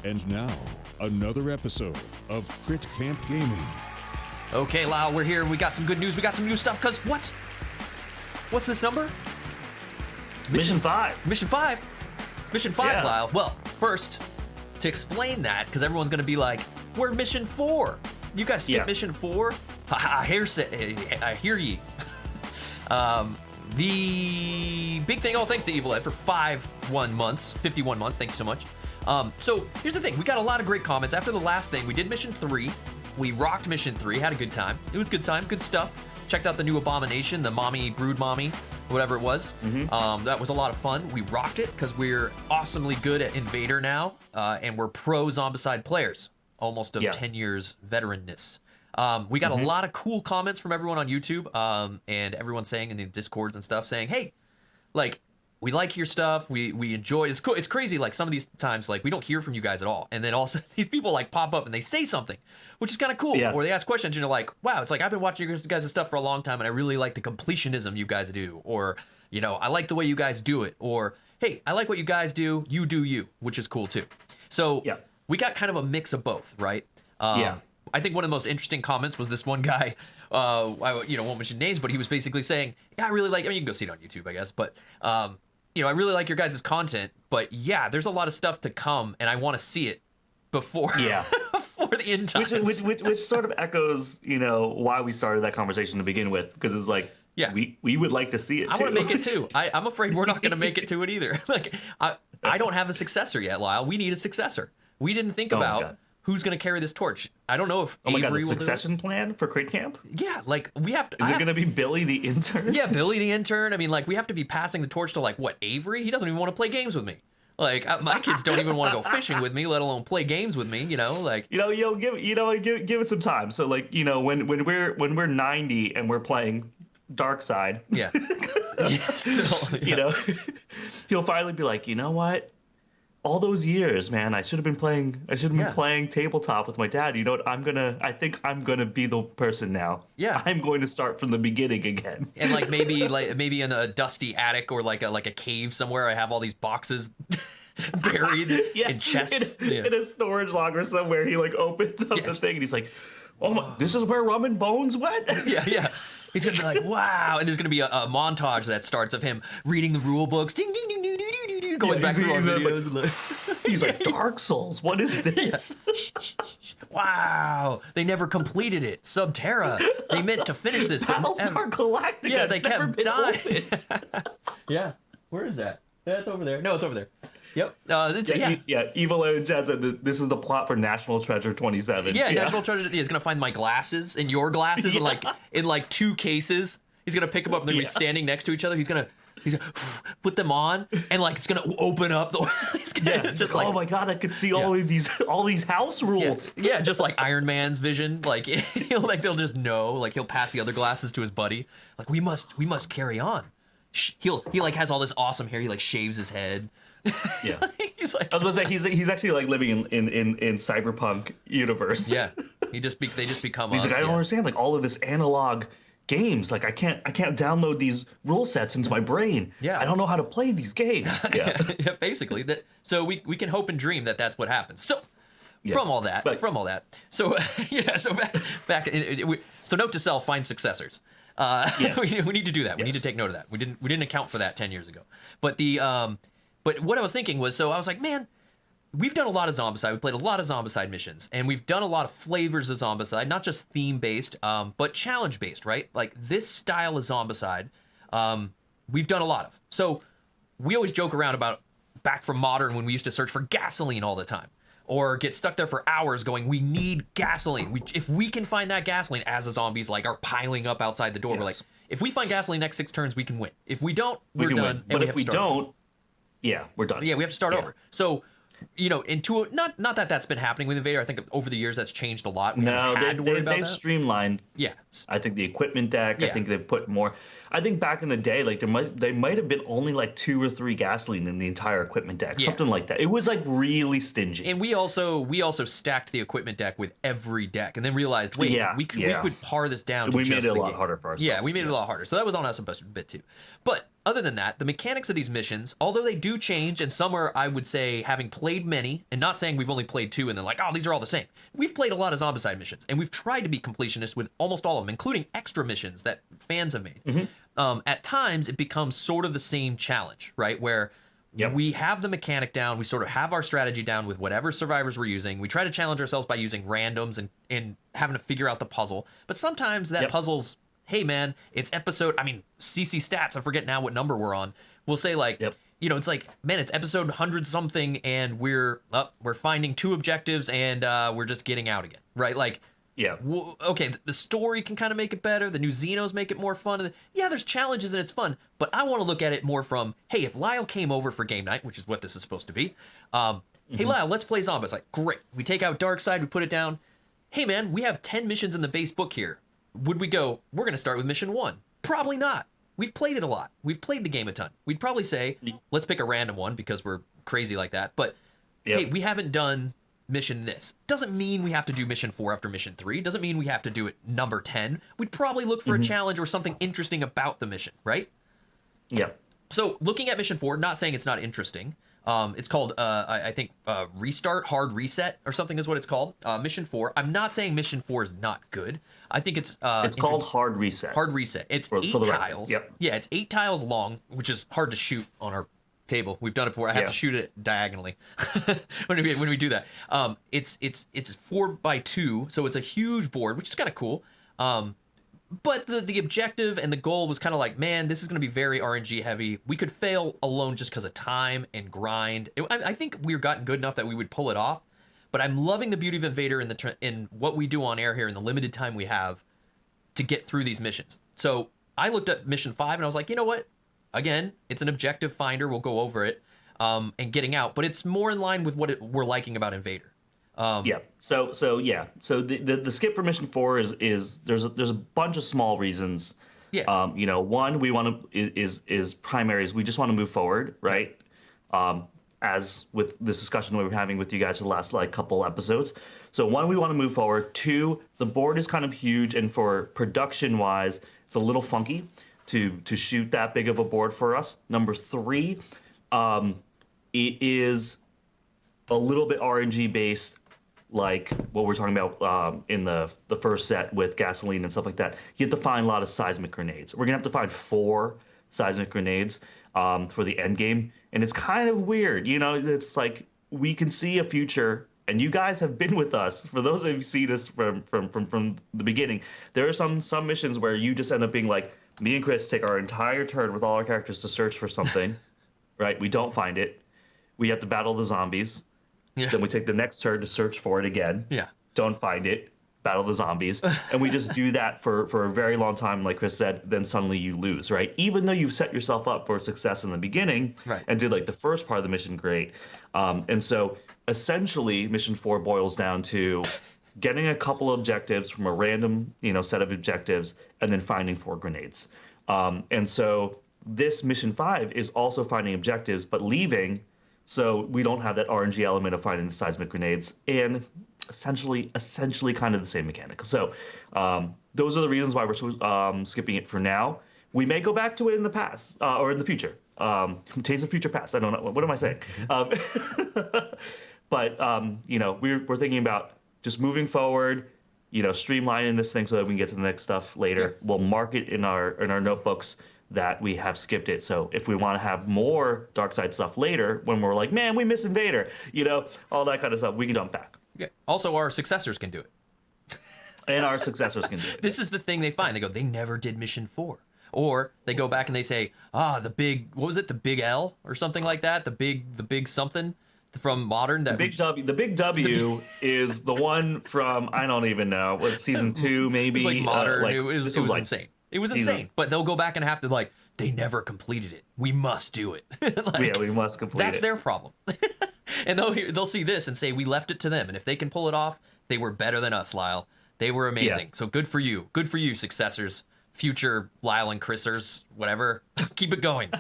And now, another episode of Crit Camp Gaming. Okay, Lyle, we're here. We got some good news. We got some new stuff. Because what? What's this number? Mission 5. Mission 5? Mission 5, Yeah. Lyle. Well, first, to explain that, because everyone's going to be like, we're Mission 4. You guys skip Mission 4? I hear ye. The big thing, thanks to Evil Ed for 51 months. Thank you so much. So here's the thing. We got a lot of great comments. After the last thing, we did Mission 3. We rocked Mission 3, had a good time. It was a good time, good stuff. Checked out the new Abomination, the Brood Mommy, whatever it was. That was a lot of fun. We rocked it because we're awesomely good at Invader now, and we're pro Zombicide players, almost of 10 years veteranness. We got a lot of cool comments from everyone on YouTube, and everyone saying in the Discords and stuff, saying, hey, like, we like your stuff, we enjoy, it's cool. It's crazy, like, some of these times, like, we don't hear from you guys at all, and then also these people, like, pop up and they say something, which is kind of cool, or they ask questions, and you're like, wow, it's like, I've been watching you guys' stuff for a long time, and I really like the completionism you guys do, or, you know, I like the way you guys do it, or, hey, I like what you guys do, you do you, which is cool, too. So, we got kind of a mix of both, right? I think one of the most interesting comments was this one guy, I won't mention names, but he was basically saying, yeah, I really like, you can go see it on YouTube, I guess, but, I really like your guys' content, but yeah, there's a lot of stuff to come, and I want to see it before, before the end times. Which sort of echoes, why we started that conversation to begin with, because it's like, we would like to see it, too. I want to make it, too. I'm afraid we're not going to make it to it either. Like, I don't have a successor yet, Lyle. We need a successor. We didn't think about who's going to carry this torch. I don't know if Avery will succession plan for Crit Camp? Yeah, like, we have to... Is it going to be Billy the intern? Yeah, Billy the intern. I mean, like, we have to be passing the torch to, like, what, Avery? He doesn't even want to play games with me. Like, my kids don't even want to go fishing with me, let alone play games with me, like... Give it some time. So, like, when we're 90 and we're playing Dark Side... Yeah. He'll finally be like, you know what? All those years, man, I should have been playing tabletop with my dad. You know what? I think I'm gonna be the person now. Yeah. I'm going to start from the beginning again. And maybe in a dusty attic or like a cave somewhere, I have all these boxes buried in chests. In a storage locker somewhere, he like opens up the thing and he's like, oh my, this is where Rum and Bones went? Yeah. He's gonna be like, wow, and there's gonna be a montage that starts of him reading the rule books, ding ding ding ding ding ding ding, going back through our videos. He's like, Dark Souls, what is this? Wow, they never completed it. Subterra, they meant to finish this, but Battlestar Galactica. Yeah, they kept dying. Yeah, where is that? That's over there. No, it's over there. Yep. Evil Ed Chad said this is the plot for National Treasure 27. Yeah, National Treasure. He's gonna find my glasses and your glasses in like 2 cases. He's gonna pick them up and they're gonna be standing next to each other. He's gonna put them on and like it's gonna open up. Oh my god, I could see all these house rules. Yeah, just like Iron Man's vision. Like they'll just know. Like he'll pass the other glasses to his buddy. Like we must carry on. He like has all this awesome hair. He like shaves his head. Yeah, he's like, I was gonna say he's actually like living in cyberpunk universe. Yeah, they just become. He's like, I don't understand like all of this analog games. Like I can't download these rule sets into my brain. Yeah, I don't know how to play these games. Yeah, basically that. So we can hope and dream that that's what happens. So from all that, so back. So note to self: find successors. We need to do that. We need to take note of that. We didn't account for that 10 years ago. But But what I was thinking was, so I was like, man, we've done a lot of Zombicide. We played a lot of Zombicide missions, and we've done a lot of flavors of Zombicide, not just theme-based, but challenge-based, right? Like this style of Zombicide, we've done a lot of. So we always joke around about back from Modern when we used to search for gasoline all the time, or get stuck there for hours going, we need gasoline. If we can find that gasoline as the zombies like are piling up outside the door, we're like, if we find gasoline next 6 turns, we can win. If we don't, we're done. But if we don't, we're done. Yeah, we have to start over. So, not that that's been happening with Invader. I think over the years that's changed a lot. They've streamlined. Yeah, I think the equipment deck. I think they've put more. I think back in the day, like they might have been only like 2 or 3 gasoline in the entire equipment deck, something like that. It was like really stingy. And we also stacked the equipment deck with every deck, and then realized, wait, we could par this down. We made it a lot harder for ourselves. Yeah, we made it a lot harder. So that was on us a bit too. But other than that, the mechanics of these missions, although they do change, and some are, I would say, having played many, and not saying we've only played 2 and then like, oh, these are all the same. We've played a lot of Zombicide missions, and we've tried to be completionists with almost all of them, including extra missions that fans have made. At times, it becomes sort of the same challenge, right? Where we have the mechanic down, we sort of have our strategy down with whatever survivors we're using. We try to challenge ourselves by using randoms and having to figure out the puzzle. But sometimes that puzzle's, hey man, it's CC stats, I forget now what number we're on. We'll say like, you know, it's like, man, it's episode 100 something and we're finding 2 objectives and we're just getting out again, right? Like, okay, the story can kind of make it better. The new Xenos make it more fun. Yeah, there's challenges and it's fun, but I want to look at it more from, hey, if Lyle came over for game night, which is what this is supposed to be, hey Lyle, let's play zombies. Like, great. We take out Darkseid, we put it down. Hey man, we have 10 missions in the base book here. Would we go, we're going to start with mission 1? Probably not. We've played it a lot. We've played the game a ton. We'd probably say, let's pick a random one because we're crazy like that. But hey, we haven't done mission this. Doesn't mean we have to do mission 4 after mission 3. Doesn't mean we have to do it number 10. We'd probably look for a challenge or something interesting about the mission, right? Yeah. So looking at mission 4, not saying it's not interesting. It's called, I think, Restart, Hard Reset, or something is what it's called. Mission 4. I'm not saying mission 4 is not good. I think it's called Hard Reset. Hard Reset. It's 8 tiles. Yeah, it's 8 tiles long, which is hard to shoot on our table. We've done it before. I have to shoot it diagonally when we do that. It's 4 by 2, so it's a huge board, which is kind of cool. But the objective and the goal was kind of like, man, this is going to be very RNG heavy. We could fail alone just because of time and grind. I think we've gotten good enough that we would pull it off. But I'm loving the beauty of Invader in what we do on air here in the limited time we have to get through these missions. So I looked at mission 5 and I was like, you know what? Again, it's an objective finder. We'll go over it and getting out. But it's more in line with what we're liking about Invader. So the skip for mission 4 is there's a bunch of small reasons. You know, one, we want to is primary is we just want to move forward, right? As with this discussion we were having with you guys for the last like couple episodes. So one, we want to move forward. 2, the board is kind of huge, and for production wise, it's a little funky to shoot that big of a board for us. Number 3, it is a little bit RNG based, like what we're talking about in the first set with gasoline and stuff like that. You have to find a lot of seismic grenades. We're gonna have to find 4 seismic grenades for the end game, and it's kind of weird. You know, it's like we can see a future, and you guys have been with us. For those of you who see us from the beginning, there are some missions where you just end up being like, me and Chris take our entire turn with all our characters to search for something, right? We don't find it. We have to battle the zombies. Then we take the next turn to search for it again. Don't find it. Battle the zombies. And we just do that for a very long time, like Chris said, then suddenly you lose, right? Even though you've set yourself up for success in the beginning and did like the first part of the mission great. And so essentially mission 4 boils down to getting a couple of objectives from a random, set of objectives and then finding 4 grenades. And so this mission 5 is also finding objectives, but leaving, so we don't have that RNG element of finding the seismic grenades, and essentially kind of the same mechanic. So those are the reasons why we're skipping it for now. We may go back to it in the past or in the future. Taste of future past. I don't know. What am I saying? But we're thinking about just moving forward, streamlining this thing so that we can get to the next stuff later. We'll mark it in our notebooks that we have skipped it. So if we want to have more Darkseid stuff later, when we're like, man, we miss Invader, all that kind of stuff, we can jump back. Yeah. Also, our successors can do it. And our successors can do it. This is the thing they find. They go, they never did mission 4. Or they go back and they say, the big L or something like that? The big something from Modern. The big W is the one from, I don't even know, what, season 2 maybe? It was like Modern. It was insane. It was insane, but they'll go back and have to they never completed it. We must do it. We must complete it. That's their problem. And they'll see this and say, we left it to them. And if they can pull it off, they were better than us, Lyle. They were amazing. Yeah. So good for you. Good for you, successors, future Lyle and Chrisers, whatever. Keep it going.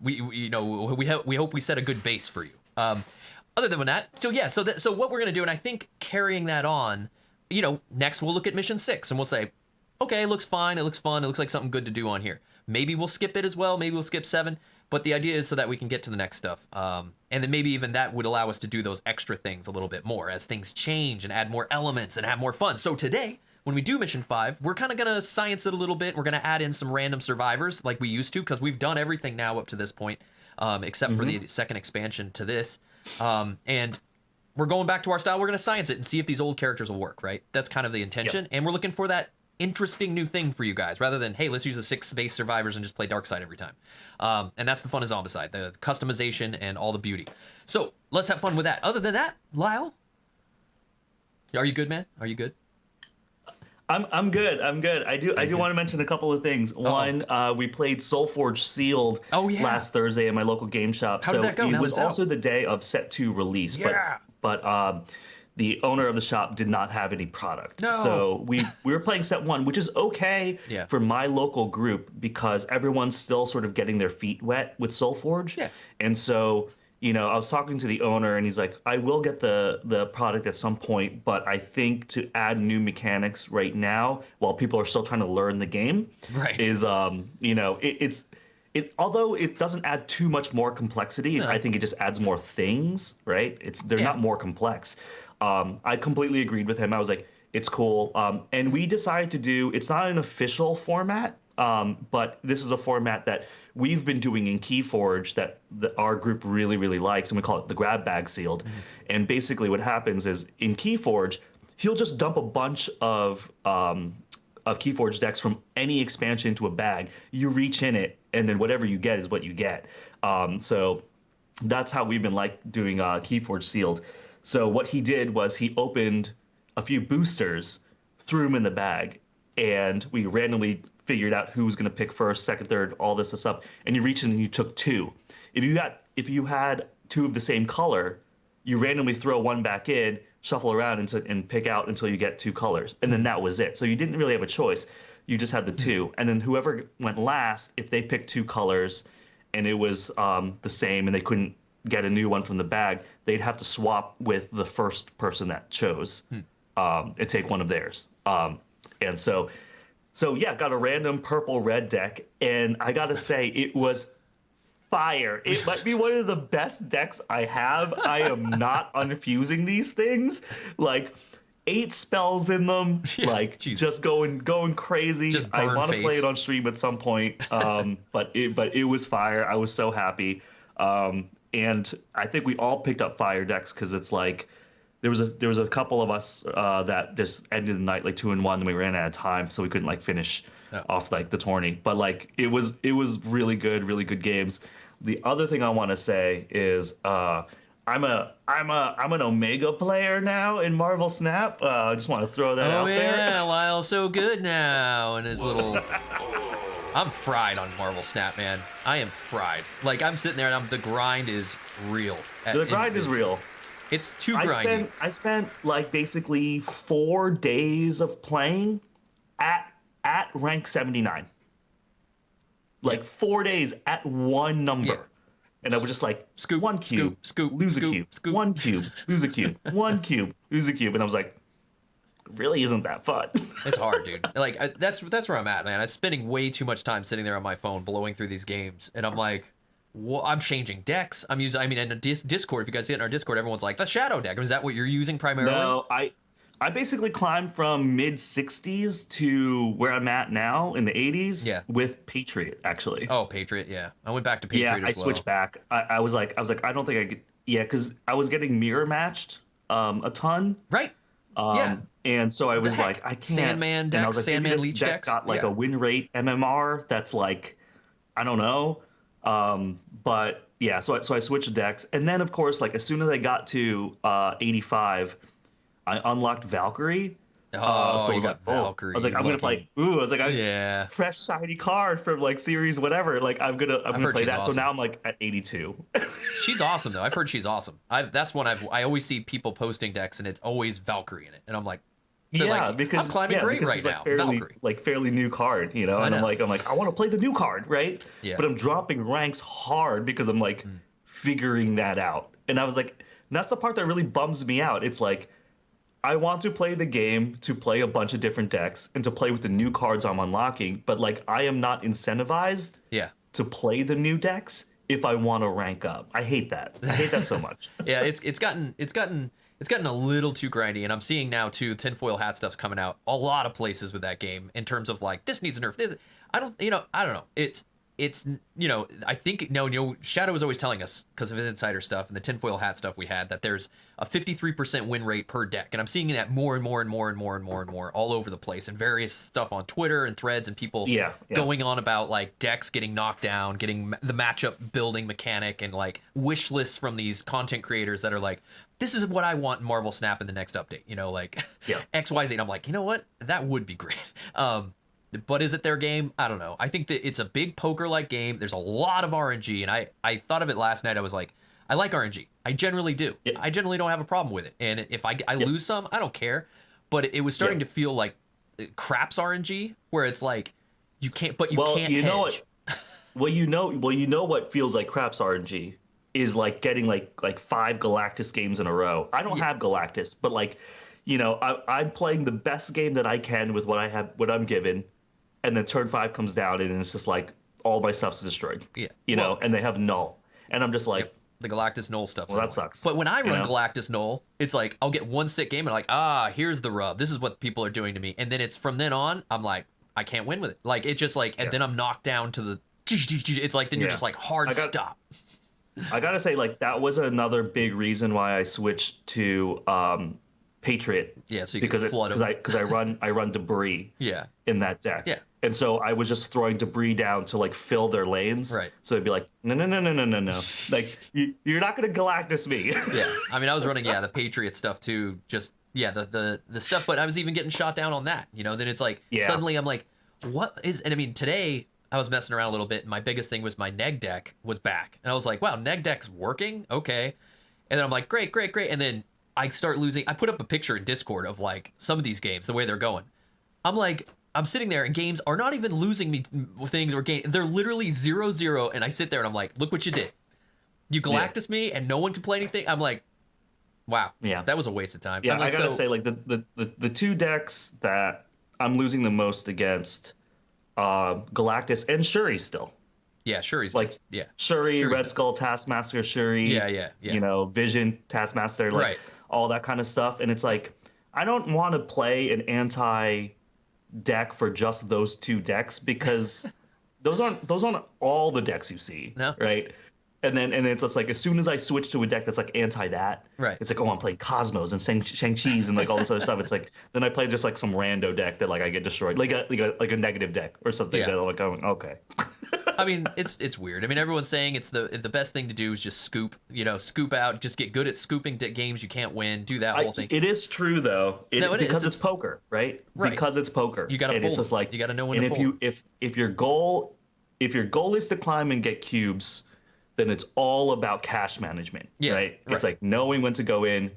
We hope we set a good base for you. Other than that, so what we're gonna do, and I think carrying that on, next we'll look at mission 6 and we'll say, okay, it looks fine, it looks fun, it looks like something good to do on here. Maybe we'll skip it as well. Maybe we'll skip 7. But the idea is so that we can get to the next stuff. And then maybe even that would allow us to do those extra things a little bit more as things change and add more elements and have more fun. So today, when we do Mission 5, we're kind of going to science it a little bit. We're going to add in some random survivors like we used to, because we've done everything now up to this point, except for the second expansion to this. And we're going back to our style. We're going to science it and see if these old characters will work, right? That's kind of the intention. Yep. And we're looking for that interesting new thing for you guys, rather than, hey, let's use the 6 base survivors and just play Darkside every time. And that's the fun of Zombicide, the customization and all the beauty. So let's have fun with that. Other than that, Lyle, are you good, man? Are you good? I'm good. I do want to mention a couple of things. One, we played Soulforge Sealed last Thursday at my local game shop. How did that go? It was also the day of Set 2 release, but the owner of the shop did not have any product. No. So we were playing Set 1, which is okay for my local group because everyone's still sort of getting their feet wet with Soulforge. Yeah. And so, I was talking to the owner and he's like, I will get the product at some point, but I think to add new mechanics right now while people are still trying to learn the game is, although it doesn't add too much more complexity, I think it just adds more things, right? They're not more complex. I completely agreed with him. I was like, it's cool. And we decided to do, it's not an official format, but this is a format that we've been doing in Keyforge that our group really, really likes, and we call it the grab bag sealed. And basically what happens is in Keyforge, he'll just dump a bunch of Keyforge decks from any expansion into a bag. You reach in it, and then whatever you get is what you get. So that's how we've been doing Keyforge sealed. So what he did was he opened a few boosters, threw them in the bag, and we randomly figured out who was going to pick first, second, third, all this stuff. And you reached in and you took 2. If you had 2 of the same color, you randomly throw 1 back in, shuffle around and pick out until you get 2 colors, and then that was it. So you didn't really have a choice. You just had the 2, and then whoever went last, if they picked 2 colors, and it was the same, and they couldn't get a new one from the bag, they'd have to swap with the first person that chose and take one of theirs. And so yeah, got a random purple-red deck, and I gotta say, it was fire. It might be one of the best decks I have. I am not unfusing these things. 8 spells in them, just going crazy. I want to play it on stream at some point, but it was fire. I was so happy. And I think we all picked up fire decks because it's there was a couple of us that just ended the night 2-1, and we ran out of time, so we couldn't finish off the tourney. But it was really good games. The other thing I want to say is I'm an Omega player now in Marvel Snap. I just want to throw that out there. Oh yeah, Lyle's so good now, and his little. I'm fried on Marvel Snap, man. I am fried. I'm sitting there and the grind is real. The grind is real. It's too grindy. I spent basically 4 days of playing at rank 79. 4 days at one number. Yeah. And I was just scoop, 1 cube, scoop, lose scoop, a cube, scoop. 1 cube, lose a cube, 1 cube, lose a cube. And I was like, really isn't that fun. It's hard, dude. That's where I'm at, man. I'm spending way too much time sitting there on my phone blowing through these games, and I'm like, well, I'm changing decks. I'm using. In a Discord, if you guys see it in our Discord, everyone's like the Shadow deck. Is that what you're using primarily? No, I basically climbed from mid 60s to where I'm at now in the 80s. Yeah. With Patriot actually. Oh, Patriot. Yeah, I went back to Patriot. Yeah, I switched back. I was like, I don't think I could. Yeah, because I was getting mirror matched a ton. Right. And so I was I can't. Sandman decks, Sandman Leech deck decks. Got a win rate MMR that's I don't know. But yeah, so I switched decks. And then of course, as soon as I got to 85, I unlocked Valkyrie. So I was Valkyrie. I was I'm gonna play. I was fresh shiny card from series whatever. I'm gonna play that. Awesome. So now I'm at 82. She's awesome though. I've heard she's awesome. That's one I always see people posting decks, and it's always Valkyrie in it, and I'm like, because I'm climbing great right now. Fairly new card, and I'm I want to play the new card, right? Yeah. But I'm dropping ranks hard because I'm figuring that out, and I was that's the part that really bums me out. It's I want to play the game to play a bunch of different decks and to play with the new cards I'm unlocking, but like I am not incentivized to play the new decks if I want to rank up. I hate that. I hate that so much. Yeah, it's gotten a little too grindy, and I'm seeing now too tinfoil hat stuff's coming out a lot of places with that game in terms of like this needs a nerf. I don't know. It's I think Shadow was always telling us because of his insider stuff and the tinfoil hat stuff we had that there's a 53% win rate per deck, and I'm seeing that more and more and more and more and more and more all over the place and various stuff on Twitter and threads and people going on about like decks getting knocked down, getting the matchup building mechanic, and like wish lists from these content creators that are like, this is what I want Marvel Snap in the next update, like XYZ. And I'm like, you know what, that would be great. But is it their game? I don't know. I think that it's a big poker-like game. There's a lot of RNG, and I thought of it last night. I was like, I like RNG. I generally do. Yep. I generally don't have a problem with it. And if I lose some, I don't care. But it was starting to feel like craps RNG, where it's like you can't, but you can't hedge. Know what? Well, you know what feels like craps RNG is like getting like 5 Galactus games in a row. I don't have Galactus, but like, I'm playing the best game that I can with what I'm given. And then turn 5 comes down, and it's just like all my stuff's destroyed. Yeah, and they have null, and I'm just like the Galactus null stuff. Well, that sucks. But when I run Galactus null, it's like I'll get one sick game, and like here's the rub. This is what people are doing to me, and then it's from then on, I'm like I can't win with it. Like it's just like, and then I'm knocked down to the. It's like then you're just like hard stop. I gotta say, like that was another big reason why I switched to Patriot. Yeah, so you can flood them. Because I run debris. In that deck. Yeah. And so I was just throwing debris down to like fill their lanes. Right. So it'd be like, no. Like you're not gonna Galactus me. Yeah. I mean, I was running the Patriot stuff too. Just the stuff, but I was even getting shot down on that. Then it's like suddenly I'm like, what is? And I mean, today I was messing around a little bit, and my biggest thing was my neg deck was back, and I was like, wow, neg deck's working, okay. And then I'm like, great, and then I start losing. I put up a picture in Discord of like some of these games, the way they're going. I'm like, I'm sitting there and games are not even losing me things or game. They're literally 0-0. And I sit there and I'm like, look what you did. You Galactus me and no one can play anything. I'm like, wow. Yeah. That was a waste of time. Yeah. Like, I gotta say like the 2 decks that I'm losing the most against, Galactus and Shuri still. Yeah. Shuri's like, Shuri, Red Skull, Taskmaster, Shuri. Yeah. Vision, Taskmaster, like all that kind of stuff. And it's like, I don't want to play an anti deck for just those 2 decks because those aren't all the decks you see. No. Right. And then it's just like as soon as I switch to a deck that's like anti that, it's like, oh, I'm playing Cosmos and Shang-Chi's and like all this other stuff. It's like then I play just like some rando deck that like I get destroyed, like a negative deck or something that I'm like, oh, okay. I mean, it's weird. I mean, everyone's saying it's the best thing to do is just scoop out, just get good at scooping games you can't win, do that whole thing. It is true though, because it's poker, right? Because it's poker. You got to fold. It's just like you got to know when to fold. And if your goal is to climb and get cubes, then it's all about cash management, right? It's like knowing when to go in.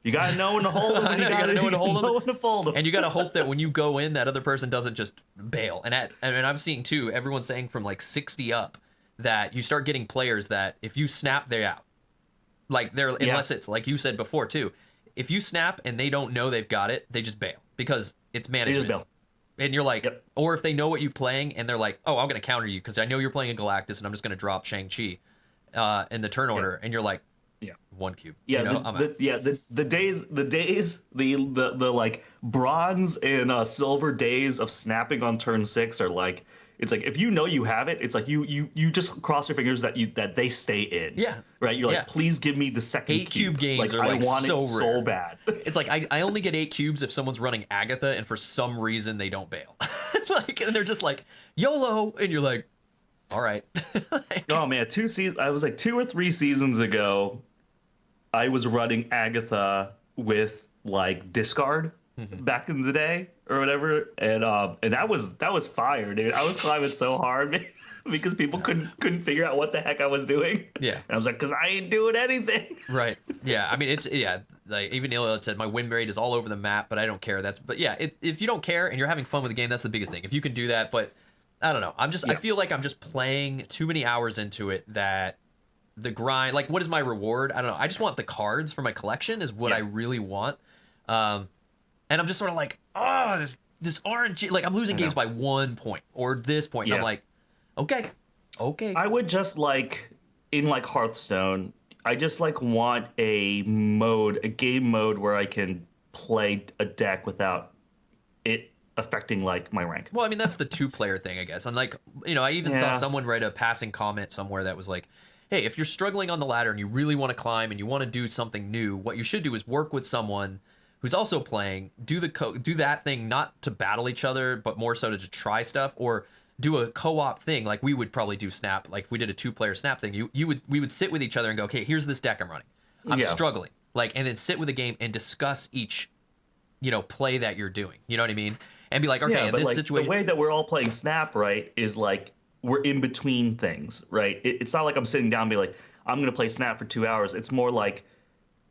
You gotta know when to hold them. You gotta know when to hold them. Know when to fold them. And you gotta hope that when you go in, that other person doesn't just bail. And I'm seeing too, everyone's saying from like 60 up that you start getting players that if you snap, they're out. Like unless it's like you said before too, if you snap and they don't know they've got it, they just bail because it's management. They just bail. And you're like, or if they know what you're playing and they're like, oh, I'm gonna counter you because I know you're playing a Galactus and I'm just gonna drop Shang-Chi in the turn order, and you're like, 1 cube. Yeah, the days, the like bronze and silver days of snapping on turn 6 are like, it's like if you know you have it, it's like you just cross your fingers that they stay in. Yeah. Right. You're like, please give me the second 8 cube games are like I want so it rare. So bad. It's like I only get 8 cubes if someone's running Agatha and for some reason they don't bail. Like, and they're just like YOLO, and you're like, all right. Oh man, I was like 2 or 3 seasons ago, I was running Agatha with like discard back in the day or whatever, and that was fire, dude. I was climbing so hard because people couldn't figure out what the heck I was doing. Yeah, and I was like, because I ain't doing anything. Right. Yeah. I mean, like even Ilya said, my win rate is all over the map, but I don't care. If you don't care and you're having fun with the game, that's the biggest thing. If you can do that, but I don't know. I feel like I'm just playing too many hours into it that the grind, like what is my reward? I don't know. I just want the cards for my collection is what I really want. And I'm just sort of like, oh, this RNG, like I'm losing games by 1 point or this point. And I'm like, okay. I would just like, in like Hearthstone, I just like want a game mode where I can play a deck without it affecting like my rank. Well, I mean, that's the 2-player thing, I guess. And like, I even saw someone write a passing comment somewhere that was like, hey, if you're struggling on the ladder and you really want to climb and you want to do something new, what you should do is work with someone who's also playing, do that thing not to battle each other, but more so to just try stuff, or do a co-op thing like we would probably do Snap. Like if we did a 2-player Snap thing, we would sit with each other and go, okay, here's this deck I'm running. I'm struggling. Like, and then sit with a game and discuss each, play that you're doing. You know what I mean? And be like, okay, in this situation, the way that we're all playing Snap, right, is like we're in between things, right? It's not like I'm sitting down and be like, I'm going to play Snap for 2 hours. It's more like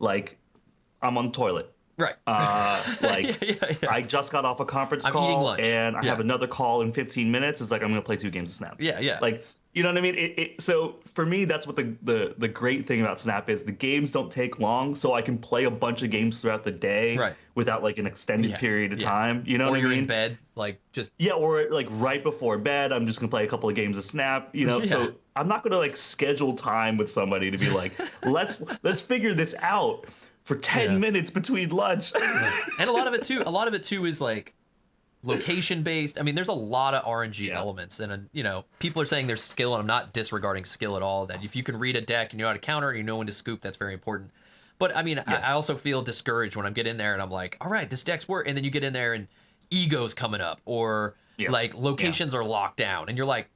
I'm on the toilet. Right. I just got off a conference call. I'm eating lunch. And I have another call in 15 minutes. It's like, I'm going to play 2 games of Snap. Yeah. Like, you know what I mean? So for me, that's what the great thing about Snap is. The games don't take long, so I can play a bunch of games throughout the day without like an extended period of time. You know what I mean? Or you're in bed, like just... Yeah, or like right before bed, I'm just going to play a couple of games of Snap, So I'm not going to like schedule time with somebody to be like, let's figure this out for 10 minutes between lunch. And a lot of it too is like location based. I mean, there's a lot of RNG elements, and people are saying there's skill, and I'm not disregarding skill at all. That if you can read a deck and you know how to counter, you know when to scoop, that's very important. But I mean, I also feel discouraged when I get in there and I'm like, all right, this deck's work, and then you get in there and ego's coming up, or like locations are locked down, and you're like,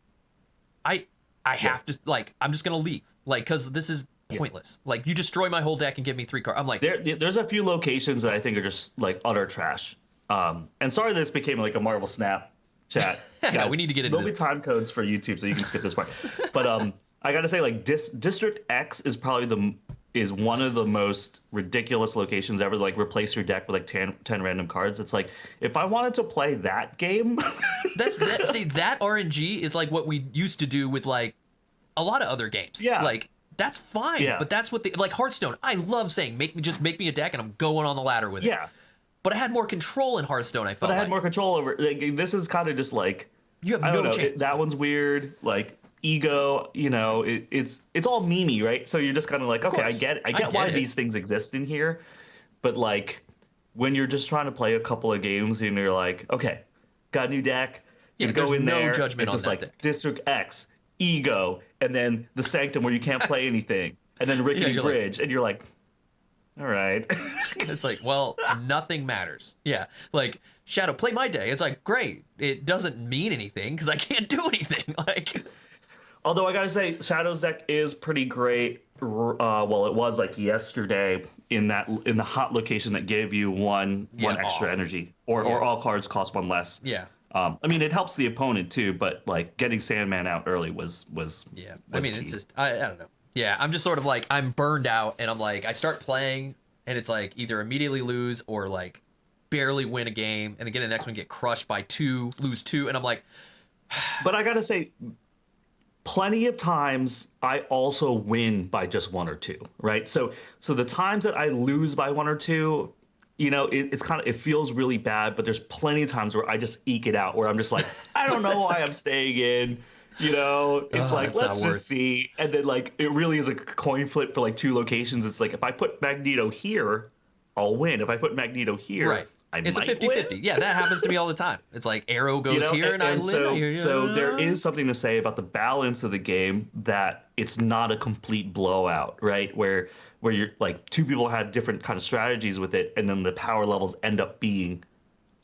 I have to, like, I'm just gonna leave, like, because this is pointless. Like, you destroy my whole deck and give me 3 cards. I'm like, there's a few locations that I think are just like utter trash. And sorry that this became like a Marvel Snap chat. Guys, we need to get into this. There'll be time codes for YouTube, so you can skip this part. But I gotta say, like, District X is probably one of the most ridiculous locations ever. Like, replace your deck with like 10 random cards. It's like, if I wanted to play that game, see, that RNG is like what we used to do with like a lot of other games. Yeah, like, that's fine. But that's what like Hearthstone. I love saying make me a deck and I'm going on the ladder with it. Yeah. But I had more control in Hearthstone, I felt I had more control over, like, this is kind of just like, you have no chance. That one's weird. Like, ego, it's all memey, right? So you're just kind of like, okay, I get why these things exist in here. But like, when you're just trying to play a couple of games and you're like, okay, got a new deck, go in there. No judgment on it's just that like deck. District X, ego, and then the Sanctum where you can't play anything, and then Rickety Bridge, and you're like, all right. It's like, well, nothing matters. Yeah, like, Shadow, play my deck. It's like, great. It doesn't mean anything because I can't do anything. Like, although I gotta say, Shadow's deck is pretty great. Well, it was like yesterday in the hot location that gave you one extra energy, or all cards cost 1 less. Yeah. I mean, it helps the opponent too, but like getting Sandman out early was yeah. I mean, key. It's just I don't know. Yeah, I'm just sort of like, I'm burned out, and I'm like, I start playing, and it's like either immediately lose or like barely win a game, and then get the next one, get crushed by 2, lose 2, and I'm like. But I gotta say, plenty of times I also win by just 1 or 2, right? So the times that I lose by 1 or 2, it's kind of, it feels really bad, but there's plenty of times where I just eke it out, where I'm just like, I don't know why I'm staying in. It's like, let's just see. And then like, it really is a coin flip for like 2 locations. It's like, if I put Magneto here, I'll win. If I put Magneto here, it's a 50-50. Yeah, that happens to me all the time. It's like Arrow goes here and I live. So there is something to say about the balance of the game, that it's not a complete blowout, right? Where you're like, 2 people have different kind of strategies with it, and then the power levels end up being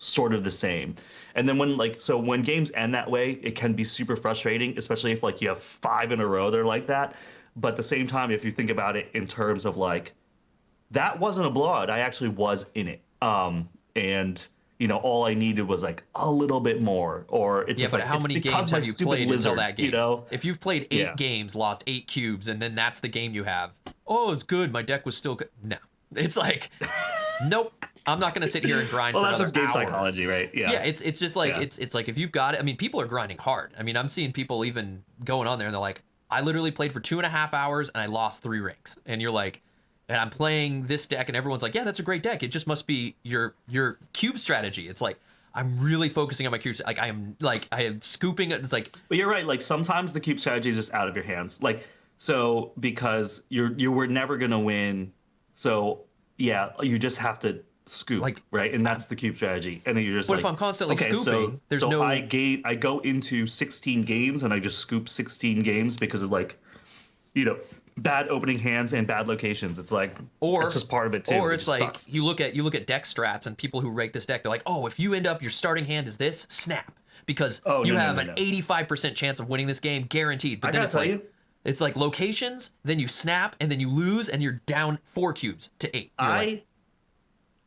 sort of the same. And then when games end that way, it can be super frustrating, especially if like you have 5 in a row that are like that. But at the same time, if you think about it in terms of like, that wasn't a blowout, I actually was in it. And all I needed was like a little bit more, or it's just but like, how many games have you played until that game? If you've played 8 games, lost 8 cubes, and then that's the game you have. Oh, it's good. My deck was still good. No, it's like, nope. I'm not going to sit here and grind for another hour. Well, that's just game psychology, right? Yeah. Yeah, it's just like, it's like, if you've got it, I mean, people are grinding hard. I mean, I'm seeing people even going on there and they're like, I literally played for 2.5 hours and I lost 3 rings. And you're like, and I'm playing this deck, and everyone's like, yeah, that's a great deck. It just must be your cube strategy. It's like, I'm really focusing on my cube. Like I am scooping it. It's like, but you're right. Like sometimes the cube strategy is just out of your hands. Like, so because you were never going to win. So yeah, you just have to scoop, like, right? And that's the cube strategy. And then you're just but if I'm constantly scooping, there's no... I go into 16 games and I just scoop 16 games because of, like, you know, bad opening hands and bad locations. It's like, it's just part of it too. Or it's like, sucks. you look at deck strats and people who rate this deck, they're like, oh, if you end up, your starting hand is this, snap. Because you have an 85% chance of winning this game, guaranteed. But then it's like locations, then you snap, and then you lose, and you're down 4 cubes to 8.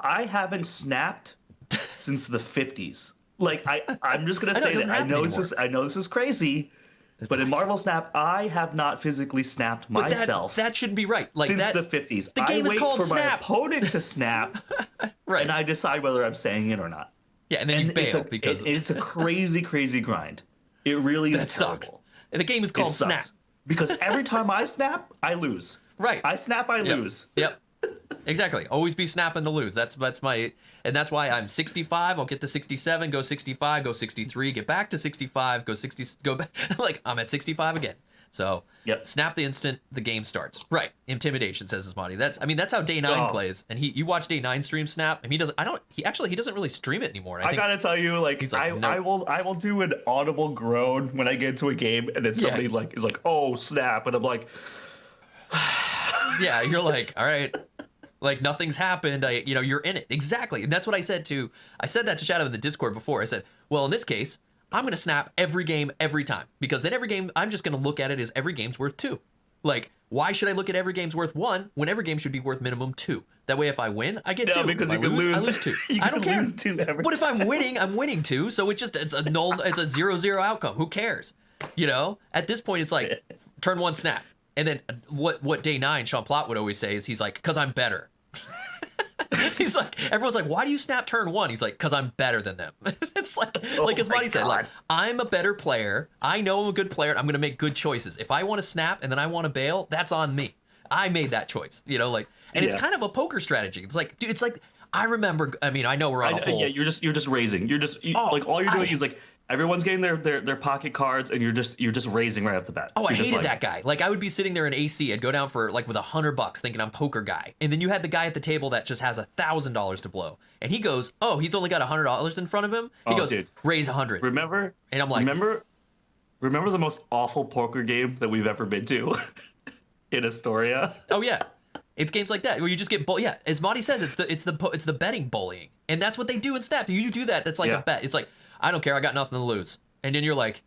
I haven't snapped since the 50s. Like I'm just gonna say that I know this is crazy, but in Marvel Snap, I have not physically snapped myself. That shouldn't be right. Like since the 50s. The game is called Snap. I wait for my opponent to snap, right, and I decide whether I'm staying in or not. Yeah, and then you bail because it's a crazy grind. It really is terrible. Sucks. And the game is called Snap. Because every time I snap, I lose. Right. I snap, I lose. Yep. Exactly. Always be snapping to lose. That's my, and that's why I'm 65. I'll get to 67, go 65, go 63, get back to 65, go 60, go back. Like, I'm at 65 again. So snap the instant the game starts. Right. Intimidation, says Ismati. That's how Day 9 plays. And you watch Day 9 stream Snap, and he doesn't really stream it anymore. I gotta tell you, like, I will do an audible groan when I get into a game, and then somebody is like, oh, Snap, and I'm like, yeah, you're like, all right, like nothing's happened. You're in it. Exactly. And that's what I said that to Shadow in the Discord before. I said, well, in this case, I'm going to snap every game, every time, because then every game, I'm just going to look at it as every game's worth 2. Like, why should I look at every game's worth 1 when every game should be worth minimum 2? That way, if I win, I get 2. Because if I lose 2. I don't care. But if I'm winning, I'm winning 2. So it's a 0-0 outcome. Who cares? At this point, it's like turn 1 snap. And then what Day 9, Sean Plott would always say is he's like, because I'm better. He's like, everyone's like, why do you snap turn 1? He's like, because I'm better than them. It's like as Monty said, like, I'm a better player. I know I'm a good player. I'm going to make good choices. If I want to snap and then I want to bail, that's on me. I made that choice, and it's kind of a poker strategy. It's like, dude, it's like, I remember, I know we're on a whole. Yeah, you're just raising. Like, all you're doing is like, everyone's getting their pocket cards, and you're just raising right off the bat. Oh, I hated that guy. Like, I would be sitting there in AC, I'd go down for like with $100 thinking I'm poker guy, and then you had the guy at the table that just has $1,000 to blow, and he goes, oh, he's only got $100 in front of him. He goes, dude, raise 100. Remember? And I'm like, remember the most awful poker game that we've ever been to in Astoria? Oh yeah. It's games like that where you just get as Monty says, it's the betting bullying, and that's what they do in Snap. You do that. That's like a bet. It's like, I don't care. I got nothing to lose. And then you're like,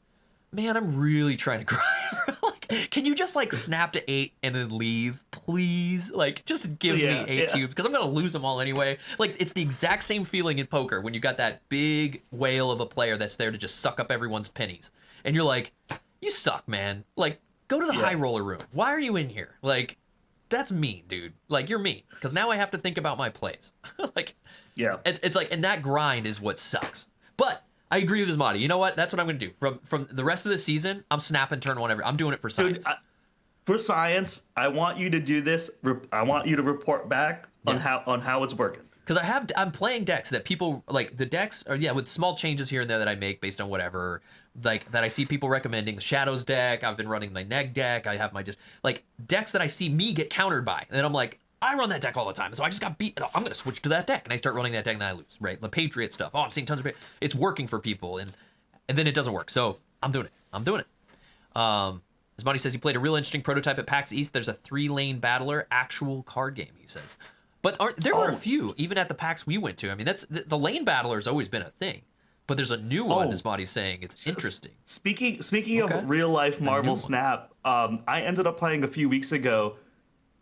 man, I'm really trying to grind. Like, can you just like snap to 8 and then leave, please? Like, just give me 8 cubes because I'm gonna lose them all anyway. Like, it's the exact same feeling in poker when you got that big whale of a player that's there to just suck up everyone's pennies, and you're like, you suck, man. Like, go to the high roller room. Why are you in here? Like, that's mean, dude. Like, you're mean because now I have to think about my plays. Like, it's like, and that grind is what sucks. But I agree with Ismati. You know what? That's what I'm going to do. From the rest of the season, I'm snapping turn 1 I'm doing it for science. Dude, for science, I want you to do this. I want you to report back on how it's working. Because I'm playing decks that people like. The decks are with small changes here and there that I make based on whatever, like, that I see people recommending. The Shadows deck. I've been running my Neg deck. I have my decks that I see me get countered by, and then I'm like, I run that deck all the time, so I just got beat. I'm going to switch to that deck, and I start running that deck, and then I lose, right? The Patriot stuff. Oh, I'm seeing tons of it's working for people, and then it doesn't work. So I'm doing it. As Monty says, he played a real interesting prototype at PAX East. There's a 3-lane battler actual card game, he says. But there were a few, even at the PAX we went to. I mean, that's the lane battler's always been a thing. But there's a new one, as Monty's saying. It's interesting. Speaking of real life Marvel Snap, I ended up playing a few weeks ago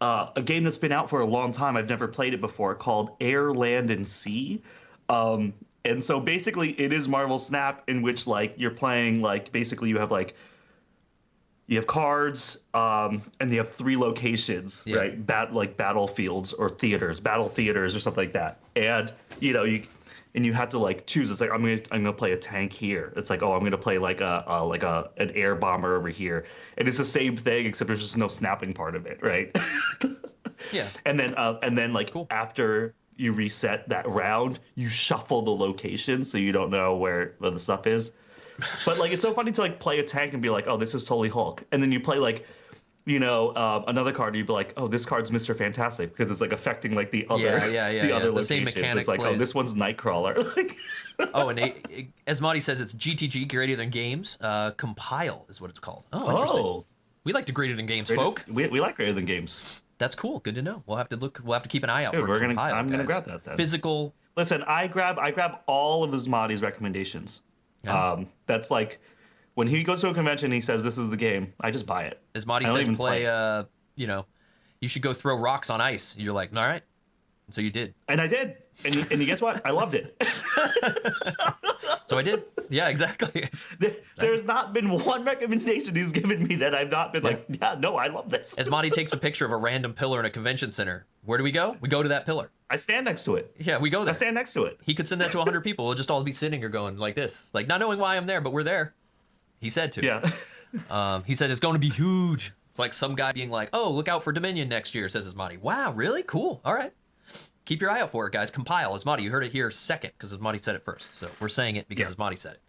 a game that's been out for a long time. I've never played it before, called Air, Land, and Sea. And so basically it is Marvel Snap, in which like you're playing, like, basically you have cards, and you have 3 locations, right? Battlefields or battle theaters or something like that. And you have to like choose. It's like, I'm gonna play a tank here. It's like, oh, I'm gonna play like an air bomber over here. And it's the same thing, except there's just no snapping part of it, right? Yeah. And then like Cool. after you reset that round, you shuffle the location so you don't know where the stuff is. But like it's so funny to like play a tank and be like, oh, this is totally Hulk, and then you play like, another card, you'd be like, oh, this card's Mr. Fantastic because it's like affecting like the other the other the same locations. mechanic It's like, plays. oh, this one's Nightcrawler. Like, Oh, and as Marty says, it's GTG, Greater Than Games. Compile is what it's called. Oh, interesting. We like to Greater Than Games, folk. We like Greater Than Games. That's cool. Good to know. We'll have to look. We'll have to keep an eye out for Compile. I'm gonna grab that then. Physical. Listen, I grab all of Asmodi's recommendations. Yeah. That's like when he goes to a convention, he says this is the game. I just buy it. As Marty says, play. You should go throw rocks on ice. You're like, all right. So you did. And I did. And you guess what? I loved it. So I did. Yeah, exactly. There's not been one recommendation he's given me that I've not been like, yeah, no, I love this. As Monty takes a picture of a random pillar in a convention center, where do we go? We go to that pillar. I stand next to it. Yeah, we go there. I stand next to it. He could send that to 100 people. We'll just all be sitting here going like this, like not knowing why I'm there, but we're there. He said to. Yeah. He said it's going to be huge. It's like some guy being like, "Oh, look out for Dominion next year," says Asmati. Wow, really? Cool. All right. Keep your eye out for it, guys. Compile. Asmati, you heard it here second because Asmati said it first. So we're saying it because Asmati said it.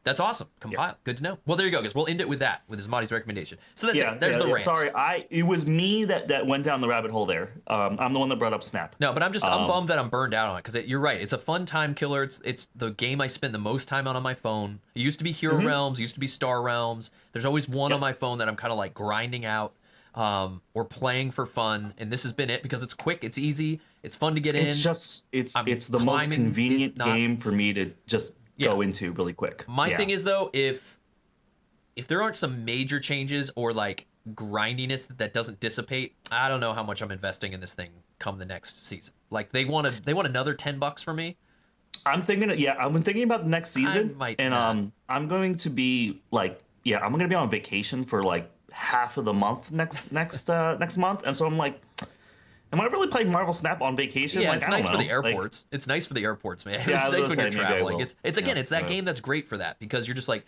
That's awesome. Compile. Good to know. Well, there you go, guys. We'll end it with that, with Asmati's recommendation. So that's it. There's the rant. Sorry, it was me that went down the rabbit hole there. I'm the one that brought up Snap. No, but I'm bummed that I'm burned out on it because you're right. It's a fun time killer. It's the game I spend the most time on my phone. It used to be Hero Realms. It used to be Star Realms. There's always one on my phone that I'm kind of like grinding out or playing for fun. And this has been it because it's quick. It's easy. It's fun to get in. It's the most convenient game for me to just go into really quick. My thing is though, if there aren't some major changes or like grindiness that doesn't dissipate, I don't know how much I'm investing in this thing come the next season. Like they want another $10 from me. I've been thinking about the next season, I'm going to be like, I'm going to be on vacation for like half of the month next month, and so I'm like, am I really playing Marvel Snap on vacation? Yeah, like, it's nice for the airports. It's nice for the airports, man. Yeah, it's nice when you're traveling. It's that yeah. game that's great for that because you're just like,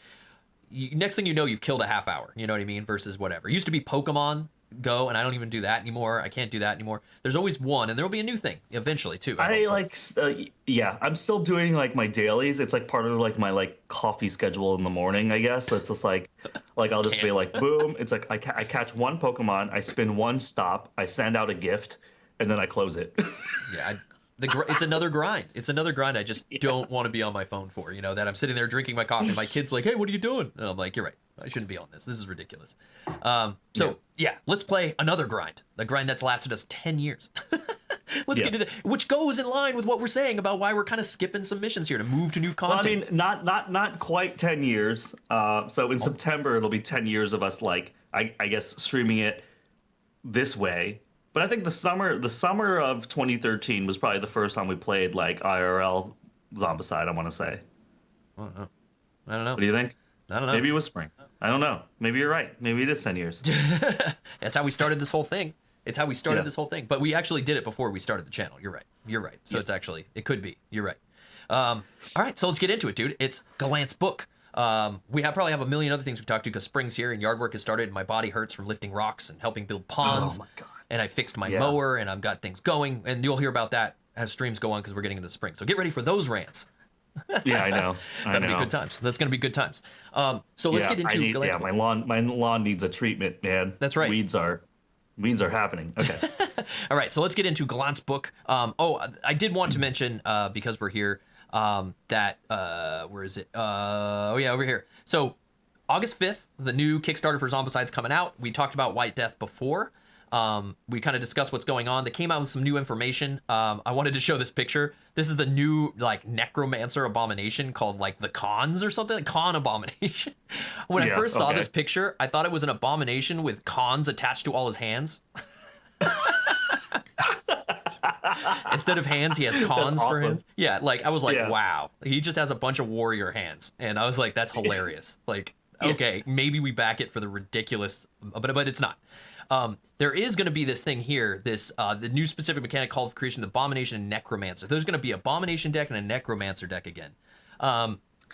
next thing you know, you've killed a half hour. You know what I mean? Versus whatever. It used to be Pokemon Go, and I don't even do that anymore. I can't do that anymore. There's always one, and there will be a new thing eventually too. I'm still doing like my dailies. It's like part of like my like coffee schedule in the morning, I guess. So it's just like I'll just be like, boom. It's like I catch one Pokemon, I spin one stop, I send out a gift, and then I close it. Yeah, it's another grind. It's another grind I just don't want to be on my phone for. You know, that I'm sitting there drinking my coffee. My kid's like, hey, what are you doing? And I'm like, you're right. I shouldn't be on this. This is ridiculous. Let's play another grind. The grind that's lasted us 10 years. Let's get into which goes in line with what we're saying about why we're kind of skipping some missions here to move to new content. Well, I mean, not quite 10 years. So in September, it'll be 10 years of us, like, I guess, streaming it this way. But I think the summer of 2013 was probably the first time we played like IRL Zombicide, I want to say. I don't know. What do you think? I don't know. Maybe it was spring. I don't know. Maybe you're right. Maybe it is 10 years. That's how we started this whole thing. It's how we started this whole thing. But we actually did it before we started the channel. You're right. So it could be. You're right. All right, so let's get into it, dude. It's Gallant's book. We probably have a million other things we talked to because spring's here and yard work has started and my body hurts from lifting rocks and helping build ponds. Oh my God. And I fixed my mower and I've got things going. And you'll hear about that as streams go on because we're getting into the spring. So get ready for those rants. Yeah, I know. That'll be good times. That's going to be good times. So let's get into Gallant's book. My lawn needs a treatment, man. That's right. Weeds are happening. Okay. All right, so let's get into Gallant's book. I did want to mention because we're here that where is it? Over here. So August 5th, the new Kickstarter for Zombicide's coming out. We talked about White Death before. We kind of discussed what's going on. They came out with some new information. I wanted to show this picture. This is the new like necromancer abomination called like the Cons or something, like Con Abomination. When I first saw this picture, I thought it was an abomination with cons attached to all his hands. Instead of hands, he has cons for hands. Yeah, like I was like, wow, he just has a bunch of warrior hands, and I was like, that's hilarious. Like, okay, maybe we back it for the ridiculous, but it's not. There is going to be this thing here, the new specific mechanic called for creation, Abomination and Necromancer. There's going to be Abomination deck and a Necromancer deck again.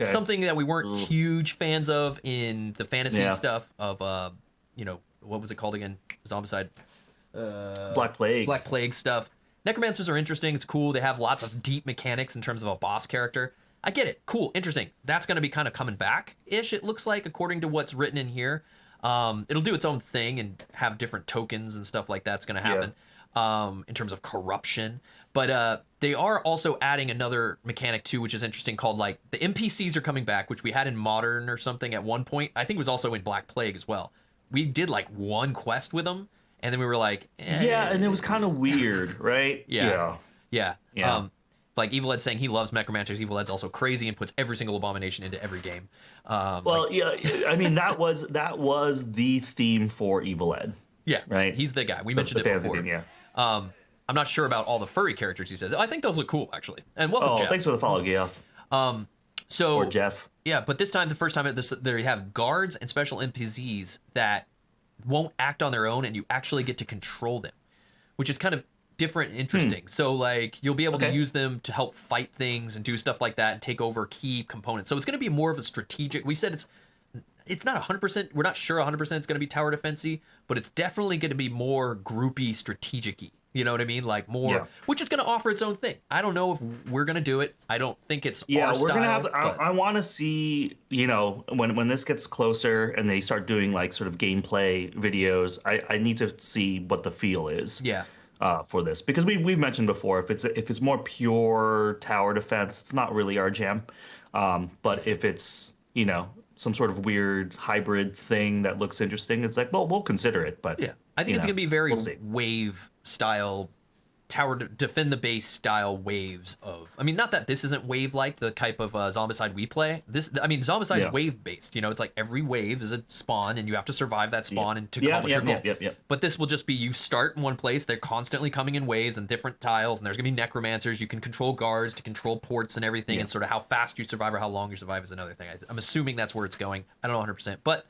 Something that we weren't huge fans of in the fantasy stuff of, what was it called again? Zombicide. Black Plague. Black Plague stuff. Necromancers are interesting. It's cool. They have lots of deep mechanics in terms of a boss character. I get it. Cool. Interesting. That's going to be kind of coming back-ish, it looks like, according to what's written in here. It'll do its own thing and have different tokens and stuff like that's going to happen in terms of corruption. But they are also adding another mechanic, too, which is interesting, called, like, the NPCs are coming back, which we had in Modern or something at one point. I think it was also in Black Plague as well. We did, like, one quest with them. And then we were like, yeah, and it was kind of weird, right? Yeah. Like Evil Ed saying he loves Necromancers. Evil Ed's also crazy and puts every single abomination into every game. I mean that was the theme for Evil Ed. Yeah, right. He's the guy. We mentioned it before. Theme, I'm not sure about all the furry characters he says. I think those look cool actually. And welcome, Jeff. Thanks for the follow, Geoff. Or Jeff. Yeah, but this time, the first time, they have guards and special NPCs that won't act on their own, and you actually get to control them, which is kind of different and interesting. So like you'll be able to use them to help fight things and do stuff like that and take over key components. So it's going to be more of a strategic. We said it's not 100%. We're not sure 100% it's going to be tower defensey, but it's definitely going to be more groupy, strategic-y. You know what I mean? Like more, which is going to offer its own thing. I don't know if we're going to do it. I don't think it's our style. Gonna have. I want to see, when this gets closer and they start doing like sort of gameplay videos. I need to see what the feel is. Yeah. For this, because we've mentioned before, if it's more pure tower defense, it's not really our jam. But if it's some sort of weird hybrid thing that looks interesting, it's like, well, we'll consider it. But yeah, I think it's gonna be very wave style, tower defend the base style waves of. I mean, not that this isn't wave like the type of Zombicide we play. Zombicide's wave based. It's like every wave is a spawn, and you have to survive that spawn and to accomplish your goal. But this will just be you start in one place. They're constantly coming in waves and different tiles, and there's gonna be necromancers. You can control guards to control ports and everything, and sort of how fast you survive or how long you survive is another thing. I'm assuming that's where it's going. I don't know 100%, but.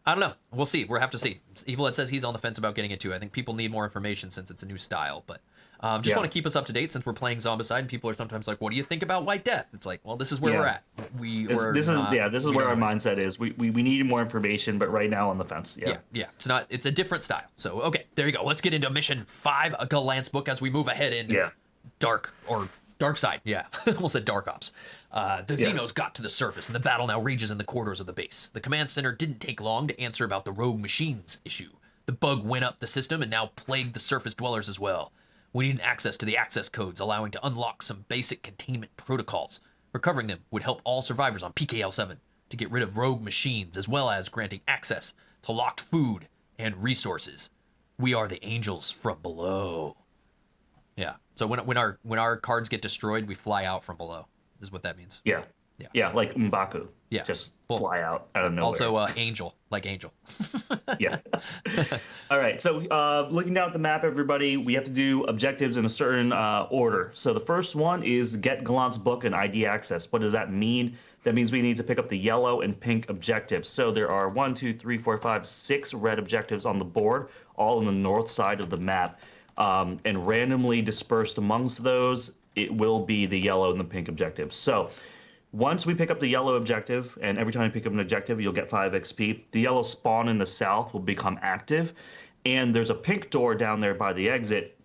I don't know. We'll see. We'll have to see. Evil Ed says he's on the fence about getting it too. I think people need more information since it's a new style. But just want to keep us up to date since we're playing Zombicide. And people are sometimes like, "What do you think about White Death?" It's like, well, this is where we're at. This is where our mindset is. We need more information, but right now on the fence. Yeah. It's a different style. So okay, there you go. Let's get into Mission 5, a GALLANT'S book, as we move ahead in Dark Side. Yeah, almost said Dark Ops. The Xenos got to the surface, and the battle now rages in the corridors of the base. The command center didn't take long to answer about the rogue machines issue. The bug went up the system and now plagued the surface dwellers as well. We needed access to the access codes, allowing to unlock some basic containment protocols. Recovering them would help all survivors on PKL-7 to get rid of rogue machines, as well as granting access to locked food and resources. We are the angels from below. Yeah. So when our cards get destroyed, we fly out from below. Is what that means. Yeah, like M'Baku. Yeah, just fly out of nowhere. Also, Angel, like Angel. Yeah. All right. So, looking down at the map, everybody, we have to do objectives in a certain order. So the first one is get Gallant's book and ID access. What does that mean? That means we need to pick up the yellow and pink objectives. So there are 6 red objectives on the board, all on the north side of the map, and randomly dispersed amongst those. It will be the yellow and the pink objective. So once we pick up the yellow objective, and every time you pick up an objective, you'll get 5 XP, the yellow spawn in the south will become active. And there's a pink door down there by the exit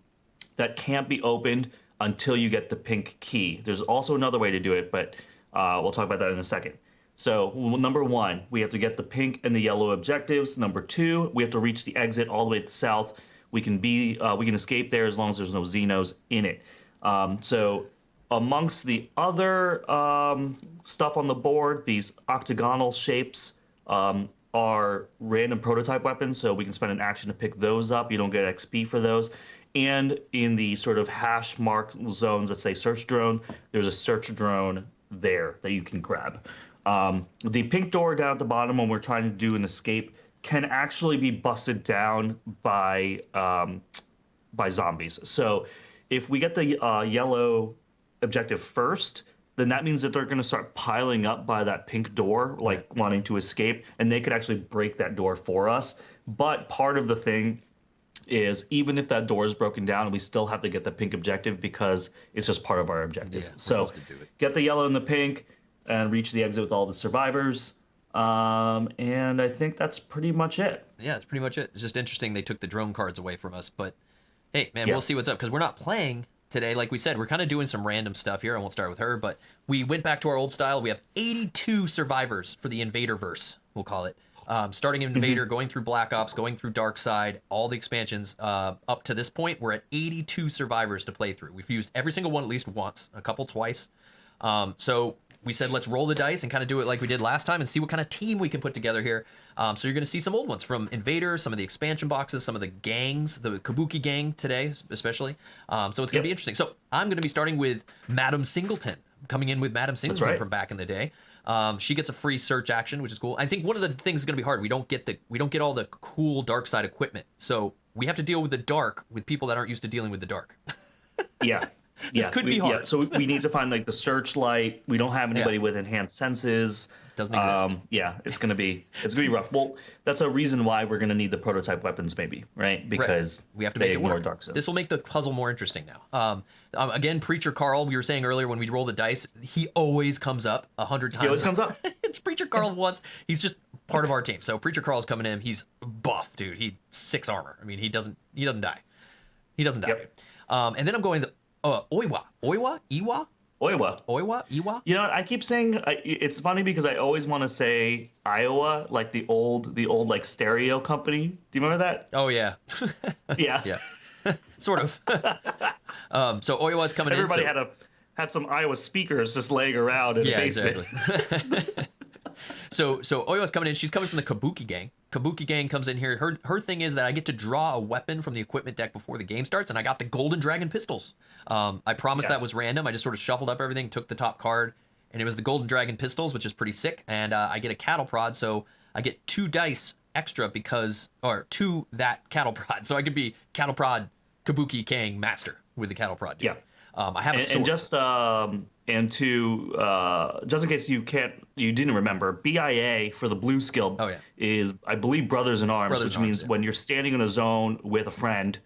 that can't be opened until you get the pink key. There's also another way to do it, but we'll talk about that in a second. So number 1, we have to get the pink and the yellow objectives. Number 2, we have to reach the exit all the way to the south. We can escape there as long as there's no Xenos in it. So amongst the other stuff on the board, these octagonal shapes are random prototype weapons, so we can spend an action to pick those up. You don't get XP for those. And in the sort of hash mark zones that say search drone, there's a search drone there that you can grab. The pink door down at the bottom when we're trying to do an escape can actually be busted down by zombies. So if we get the yellow objective first, then that means that they're going to start piling up by that pink door, like wanting to escape, and they could actually break that door for us. But part of the thing is, even if that door is broken down, we still have to get the pink objective because it's just part of our objective. So get the yellow and the pink and reach the exit with all the survivors. And I think that's pretty much it. Yeah, that's pretty much it. It's just interesting they took the drone cards away from us, but hey, man, Yeah. we'll see what's up because we're not playing today. Like we said, we're kind of doing some random stuff here. I won't start with her, but we went back to our old style. We have 82 survivors for the Invader-verse, we'll call it. Starting Invader, going through Black Ops, going through Dark Side, all the expansions. Up to this point, we're at 82 survivors to play through. We've used every single one at least once, a couple twice. So we said let's roll the dice and kind of do it like we did last time and see what kind of team we can put together here. So you're going to see some old ones from Invader, some of the expansion boxes, some of the gangs, the Kabuki gang today especially. So it's going to be interesting. So I'm going to be starting with Madam Singleton, coming in with Madam Singleton from back in the day. She gets a free search action, which is cool. I think one of the things is going to be hard. We don't get all the cool dark side equipment, so we have to deal with the dark with people that aren't used to dealing with the dark. Yeah. This could be hard. Yeah. So we need to find like the searchlight. We don't have anybody with enhanced senses. Doesn't exist. Yeah, it's gonna be rough. Well, that's a reason why we're gonna need the prototype weapons, maybe, right? Because we have to make it work. Dark Zone. This will make the puzzle more interesting now. Again, Preacher Carl, we were saying earlier when we roll the dice, he always comes up 100 times. He always comes up. It's Preacher Carl once. He's just part of our team. So Preacher Carl's coming in. He's buff, dude. He 6 armor. I mean, he doesn't die. He doesn't die. Yep. And then I'm going the Oiwa. Iwa. You know what? I keep saying it's funny because I always want to say Iowa, like the old like stereo company. Do you remember that? Oh yeah. Yeah. Yeah. Sort of. So Oiwa's coming Everybody in. Everybody had some Iowa speakers just laying around in the basement. Exactly. So Oiwa's coming in. She's coming from the Kabuki gang. Kabuki gang comes in here. Her thing is that I get to draw a weapon from the equipment deck before the game starts, and I got the Golden Dragon pistols. I promised that was random. I just sort of shuffled up everything, took the top card, and it was the Golden Dragon pistols, which is pretty sick. And I get a cattle prod, so I get 2 dice extra to that cattle prod. So I could be cattle prod Kabuki gang master with the cattle prod. Dude. Yeah. I have a sword. And just in case you didn't remember, BIA for the blue skill is, I believe, Brothers in Arms, which means when you're standing in a zone with a friend,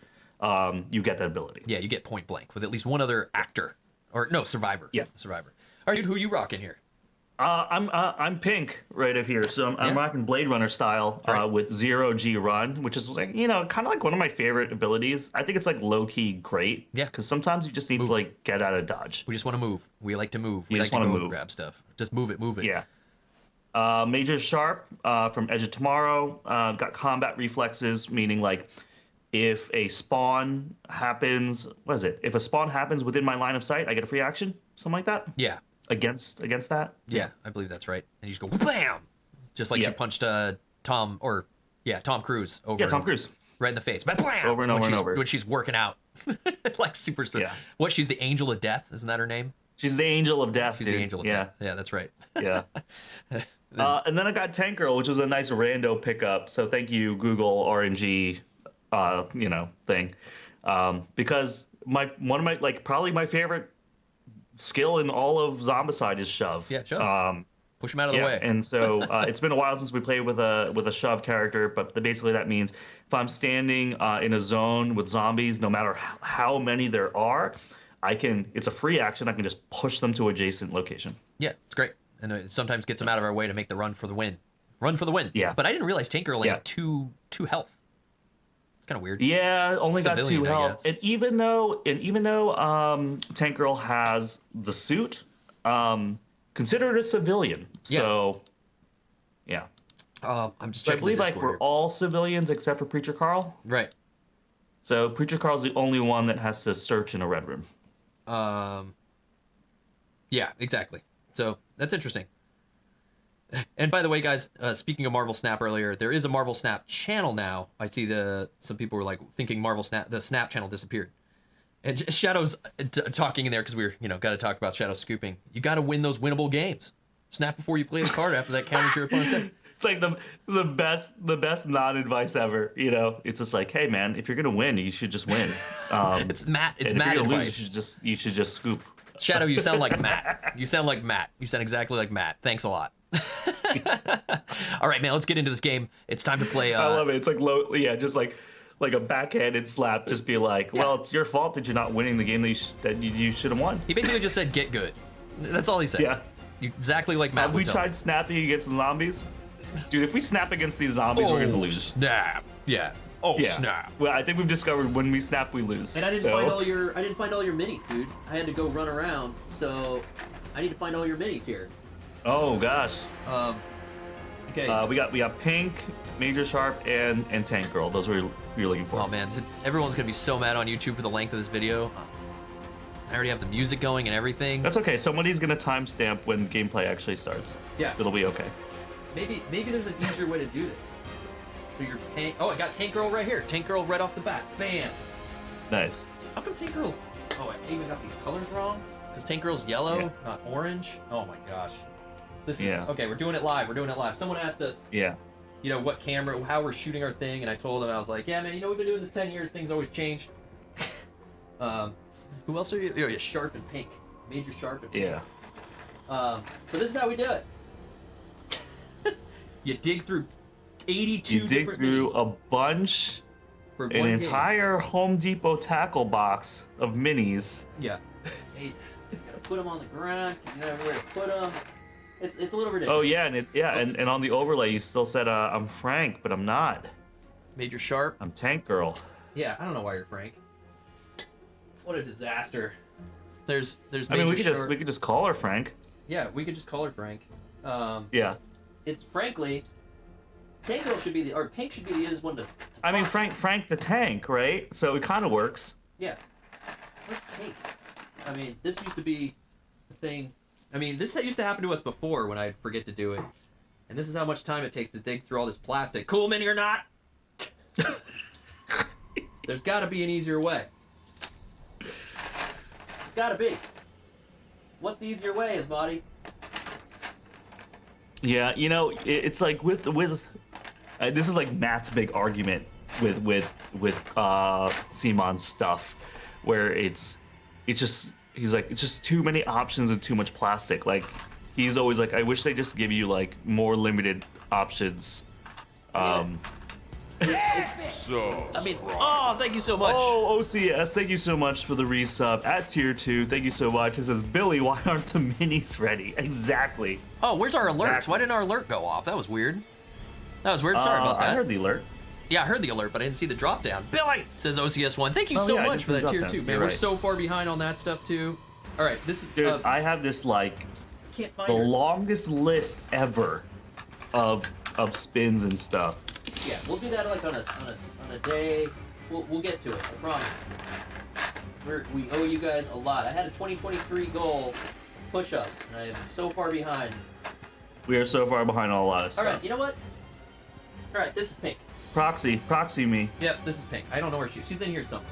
you get that ability. Yeah, you get point blank with at least one other actor, or no, survivor. Yeah, survivor. All right, dude, who are you rocking here? I'm pink right up here, so I'm rocking Blade Runner style with 0G Run, which is like kind of like one of my favorite abilities. I think it's like low key great. Yeah. Because sometimes you just need to like get out of dodge. We just want to move. We like to move. We just like to want go to move. Grab stuff. Just move it. Yeah. Major Sharp from Edge of Tomorrow got combat reflexes, meaning like if a spawn happens, if a spawn happens within my line of sight, I get a free action, something like that. Yeah. Against that. Yeah, I believe that's right. And you just go bam, just like she punched Tom Cruise over. Yeah, Tom Cruise. Right in the face. Bam! Over and over and over. When she's working out, like super strong. Yeah. What? She's the Angel of Death, isn't that her name? She's the Angel of Death. She's the Angel of Death. Yeah, that's right. Yeah. And then I got Tank Girl, which was a nice rando pickup. So thank you, Google RNG, thing, because probably my favorite skill in all of Zombicide is shove. Yeah, shove. Push him out of the way. And so it's been a while since we played with a shove character, but basically that means if I'm standing in a zone with zombies, no matter how many there are, it's a free action. I can just push them to adjacent location. Yeah, it's great. And it sometimes gets them out of our way to make the run for the win. Run for the win. Yeah. But I didn't realize Tank Girl only has two health. Kind of weird. Yeah, only Civilian, got 2 health. And even though Tank Girl has the suit, considered a civilian. So, yeah. I'm just checking. I believe we're all civilians except for Preacher Carl. Right. So Preacher Carl's the only one that has to search in a red room. Yeah, exactly. So that's interesting. And by the way, guys, speaking of Marvel Snap earlier, there is a Marvel Snap channel now. I see some people were like thinking the Snap channel disappeared. And Shadow's talking in there because we're, got to talk about Shadow scooping. You got to win those winnable games. Snap before you play the card after that counters your opponent's deck. It's like the best non-advice ever. It's just like, hey man, if you're gonna win, you should just win. It's Matt. It's and Matt if you're gonna advice. lose, you should just scoop. Shadow, you sound like Matt. You sound exactly like Matt. Thanks a lot. All right, man, let's get into this game. It's time to play. I love it. It's like just like a backhanded slap. Just be like, well, it's your fault that you're not winning the game that you should have won. He basically just said, "Get good." That's all he said. Yeah. Exactly like Matt. Have we tried snapping against the zombies? Dude, if we snap against these zombies, we're gonna lose. Snap. Yeah. Oh, Yeah. snap. Well, I think we've discovered when we snap, we lose. And I didn't find all your minis, dude. I had to go run around, so I need to find all your minis here. Oh gosh. Okay. We got Pink, Major Sharp, and Tank Girl. Those were you're looking for. Oh man, everyone's gonna be so mad on YouTube for the length of this video. I already have the music going and everything. That's okay. Somebody's gonna timestamp when gameplay actually starts. Yeah. It'll be okay. Maybe there's an easier way to do this. So you're oh, I got Tank Girl right here. Tank Girl right off the bat. Bam. Nice. How come Tank Girl's? Oh, I even got these colors wrong. Because Tank Girl's yellow, Yeah. not orange. Oh my gosh. This is Yeah. okay. We're doing it live. Someone asked us, Yeah. you know, what camera, how we're shooting our thing, and I told them, I was like, yeah, man, you know, we've been doing this 10 years. Things always change. Who else are you? Oh, yeah, Sharp and Pink. Major Sharp and Pink. Yeah. So this is how we do it. You dig through 82 You dig different through minis a bunch, for an one game. entire Home Depot tackle box of minis. Yeah. You gotta put them on the ground. You know where to put them. It's a little ridiculous. Oh yeah, and on the overlay you still said I'm Frank, but I'm not. Major Sharp. I'm Tank Girl. Yeah, I don't know why you're Frank. What a disaster. There's I Major mean, we Sharp. could just call her Frank. Yeah, we could just call her Frank. Yeah. It's frankly, Tank Girl should be or Pink should be the easiest one to I mean, find. Frank the Tank, right? So it kind of works. Yeah. Where's Pink? I mean, this used to be the thing. I mean, this used to happen to us before when I'd forget to do it. And this is how much time it takes to dig through all this plastic. Cool mini or not? There's got to be an easier way. There's got to be. What's the easier way, Ismati? Yeah, you know, it's like with this is like Matt's big argument with CMON stuff, where it's just he's like it's just too many options and too much plastic. Like he's always like, I wish they just give you like more limited options. So, I mean, oh, thank you so much. Oh, OCS, thank you so much for the resub at tier 2. Thank you so much. It says, Billy, why aren't the minis ready? Exactly. Oh, where's our alerts? Exactly. Why didn't our alert go off? That was weird. That was weird. Sorry about that. I heard the alert. Yeah, I heard the alert, but I didn't see the drop down. Billy says OCS1. Thank you Oh, so yeah, I much did for see the that tier drop 2. down. Man, You're we're right. so far behind on that stuff too. All right, this is Dude, I have this like Can't find the her. longest list ever of spins and stuff. Yeah, we'll do that like on a day. We'll get to it. I promise. We owe you guys a lot. I had a 2023 goal, push-ups, and I am so far behind. We are so far behind on a lot of All stuff. right, you know what? All right, this is Pink. Proxy me. Yep, this is Pink. I don't know where she is. She's in here somewhere.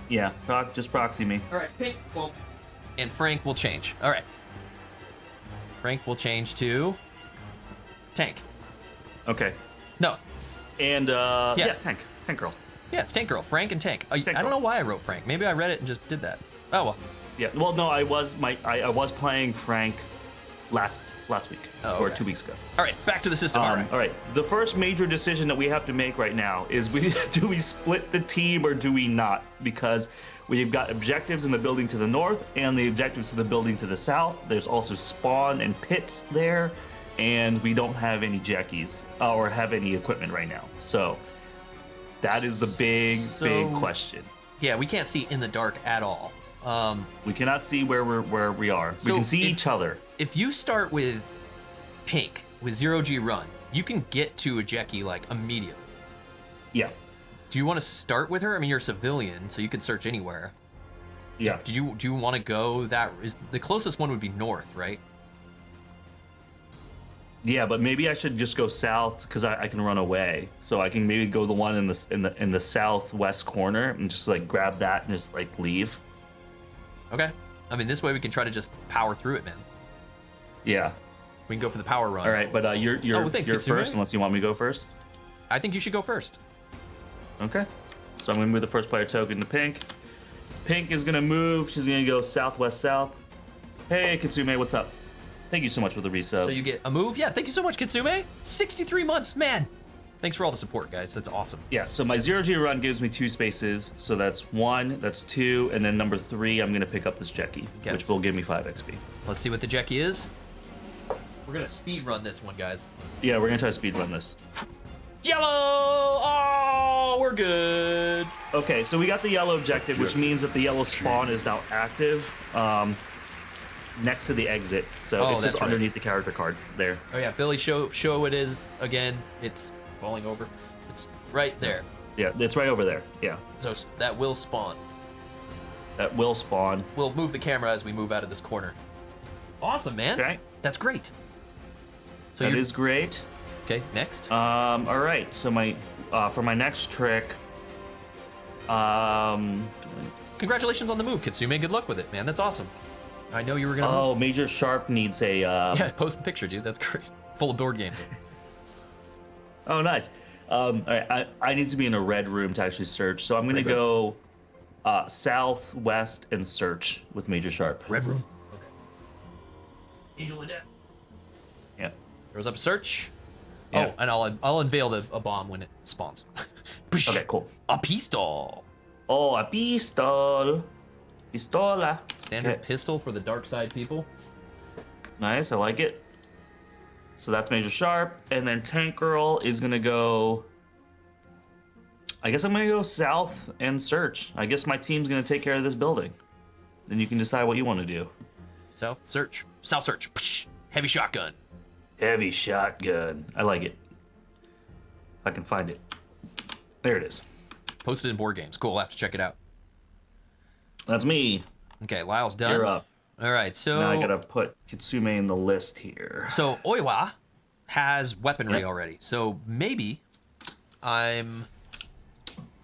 Yeah, just proxy me. All right, Pink. Well, and Frank will change. All right. Frank will change to Tank. Okay. No. And yeah, Tank Girl. Yeah, it's Tank Girl. Frank and Tank. I Tank don't Girl. know why I wrote Frank. Maybe I read it and just did that. Oh well. Yeah. Well, no, I was playing Frank last week or okay. 2 weeks ago. All right, back to the system. All right. All right. The first major decision that we have to make right now is do we split the team or do we not? Because we've got objectives in the building to the north and the objectives to the building to the south. There's also spawn and pits there, and we don't have any jackies or have any equipment right now. So that is the big question. Yeah, we can't see in the dark at all. We cannot see where we are. We So can see if- each other. If you start with Pink with 0G run, you can get to a Jackie like immediately. Yeah. Do you want to start with her? I mean, you're a civilian, so you can search anywhere. Yeah. Do you want to go that? Is the closest one would be north, right? Yeah, but maybe I should just go south because I can run away. So I can maybe go the one in the southwest corner and just like grab that and just like leave. Okay. I mean, this way we can try to just power through it, man. Yeah. We can go for the power run. All right, but you're thanks, you're Kitsune. first unless you want me to go first. I think you should go first. Okay. So I'm gonna move the first player token to Pink. Pink is gonna move. She's gonna go southwest south. Hey Kitsune, what's up? Thank you so much for the resub. So you get a move. Yeah, thank you so much, Kitsune. 63 months, man. Thanks for all the support, guys. That's awesome. Yeah, so my 0G run gives me 2 spaces. So that's 1, that's 2, and then number 3, I'm going to pick up this Jackie, Okay. which will give me 5 XP. Let's see what the Jackie is. We're gonna speed run this one, guys. Yeah, we're gonna try to speed run this. Yellow! Oh, we're good. Okay, so we got the yellow objective, which means that the yellow spawn is now active next to the exit. So it's just underneath the character card there. Oh yeah, Billy, show it is again. It's falling over. It's right there. Yeah, it's right over there. Yeah. So that will spawn. That will spawn. We'll move the camera as we move out of this corner. Awesome, man. Okay. That's great. So that is great. Okay, next. All right. So for my next trick, congratulations on the move, Kitsune. Good luck with it, man. That's awesome. I know you were gonna. Oh, Major Sharp needs a. Yeah, post the picture, dude. That's great. Full of board games. Oh, nice. All right, I need to be in a red room to actually search, so I'm gonna go south, west, and search with Major Sharp. Red room. Okay. Angel of Death. Yeah. Throws up search. Yeah. Oh, and I'll unveil a bomb when it spawns. Okay, cool. A pistol. Oh, a pistol. Pistola. Standard pistol for the dark side people. Nice, I like it. So that's Major Sharp, and then Tank Girl is gonna go. I guess I'm gonna go south and search. I guess my team's gonna take care of this building. Then you can decide what you want to do. South search. South search. Psh, heavy shotgun. Heavy shotgun. I like it. If I can find it. There it is. Posted in board games. Cool. I'll have to check it out. That's me. Okay, Lyle's done. You're up. All right, so now I gotta put Kitsune in the list here. So Oiwa has weaponry already. So maybe I'm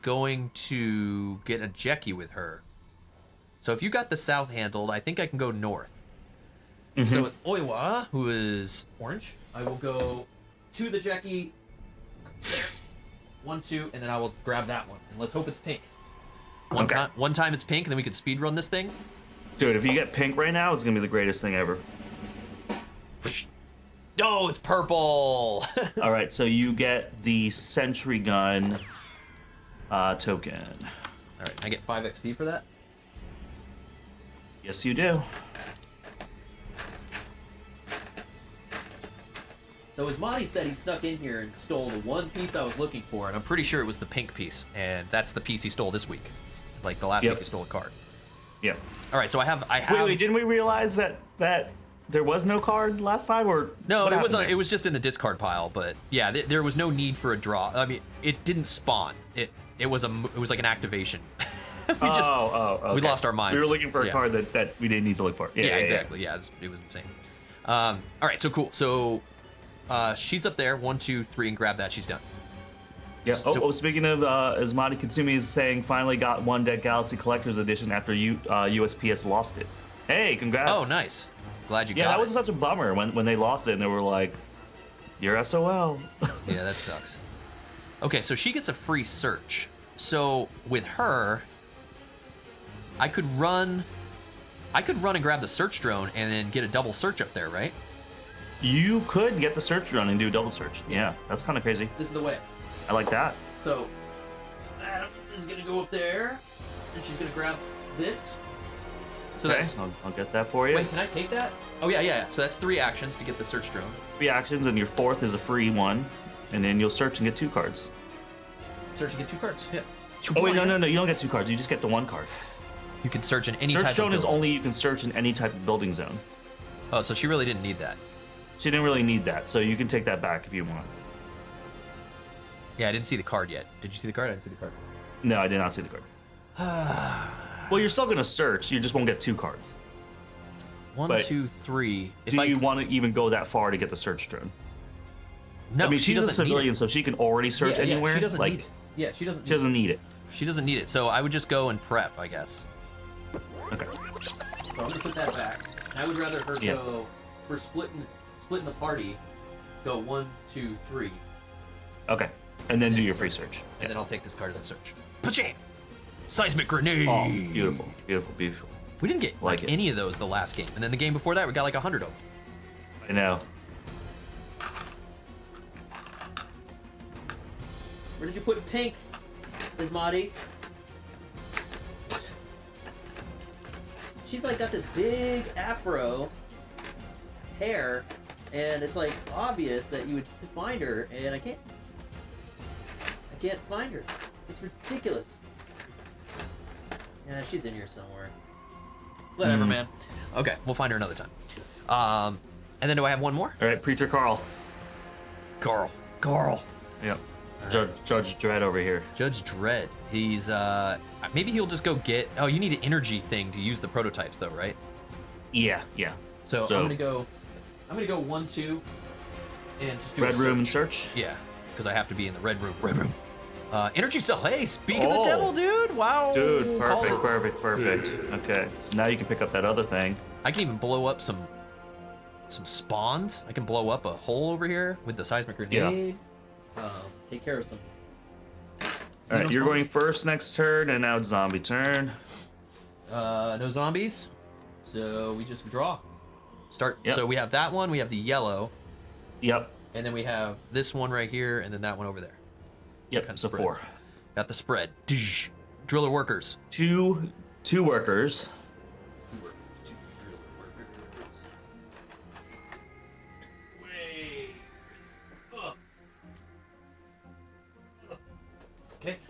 going to get a Jeki with her. So if you got the south handled, I think I can go north. Mm-hmm. So with Oiwa, who is orange, I will go to the Jeki there. 1, 2, and then I will grab that one. And let's hope it's pink. One time it's pink, and then we could speed run this thing. Dude, if you get pink right now, it's gonna be the greatest thing ever. Oh, it's purple. All right, so you get the sentry gun token. All right, I get 5 XP for that. Yes, you do. So as Monty said, he snuck in here and stole the one piece I was looking for, and I'm pretty sure it was the pink piece, and that's the piece he stole this week. Like the last week he stole a card. Yeah. All right, so I have. Wait, didn't we realize that there was no card last time, or no? It was just in the discard pile, but yeah, there was no need for a draw. I mean, it didn't spawn. It was like an activation. We lost our minds. We were looking for a card that we didn't need to look for. Yeah, exactly. Yeah, it was insane. All right, so cool. So she's up there. 1, 2, 3, and grab that. She's done. Yeah. Speaking of, as Madi Katsumi is saying, finally got One Deck Galaxy Collector's Edition after USPS lost it. Hey, congrats. Oh, nice. Glad you got it. Yeah, that was such a bummer when they lost it and they were like, you're SOL. Yeah, that sucks. Okay, so she gets a free search. So with her, I could run and grab the search drone and then get a double search up there, right? You could get the search drone and do a double search. Yeah, that's kind of crazy. This is the way. I like that. So Adam is gonna go up there, and she's gonna grab this. So okay, I'll get that for you. Wait, can I take that? Oh yeah. So that's 3 actions to get the search drone. 3 actions, and your 4th is a free one, and then you'll search and get 2 cards. Search and get 2 cards. Yeah. Oh wait, no, you don't get 2 cards. You just get the 1 card. You can search in any type of building. Search drone is only you can search in any type of building zone. Oh, so she really didn't need that. She didn't really need that, so you can take that back if you want. Yeah, I didn't see the card yet. Did you see the card? I didn't see the card. No, I did not see the card. Well, you're still going to search. You just won't get 2 cards. 1, 2, 3. Do you want to even go that far to get the search drone? No, I mean, she's a civilian, so she can already search anywhere. She doesn't need it. Yeah, she doesn't need it. She doesn't need it, so I would just go and prep, I guess. Okay. So I'm going to put that back. I would rather her go, for splitting the party, go 1, 2, 3. Okay. And then do your free search. And then I'll take this card as a search. Pacham! Seismic grenade! Oh, beautiful, beautiful, beautiful. We didn't get any of those the last game. And then the game before that, we got like 100 of them. I know. Where did you put pink, Ismati? She's like got this big afro hair and it's like obvious that you would find her, and I can't find her. It's ridiculous. Yeah, she's in here somewhere. Whatever, man. Okay, we'll find her another time. And then do I have one more? All right, Preacher Carl. Carl. Yep. Judge Dredd over here. Judge Dredd. He's maybe he'll just go get. Oh, you need an energy thing to use the prototypes, though, right? Yeah. So I'm gonna go 1, 2, and just do Red a room and search. search. Yeah, because I have to be in the red room. Energy cell. Hey, speak of the devil, dude. Wow. Dude, perfect. Okay, so now you can pick up that other thing. I can even blow up some spawns. I can blow up a hole over here with the seismic grenade. Take care of some. All right, you're going first next turn, and now it's zombie turn. No zombies, so we just draw. Start. Yep. So we have that one. We have the yellow. Yep. And then we have this one right here, and then that one over there. Yep. So spread. 4. Got the spread. Driller workers. Two workers.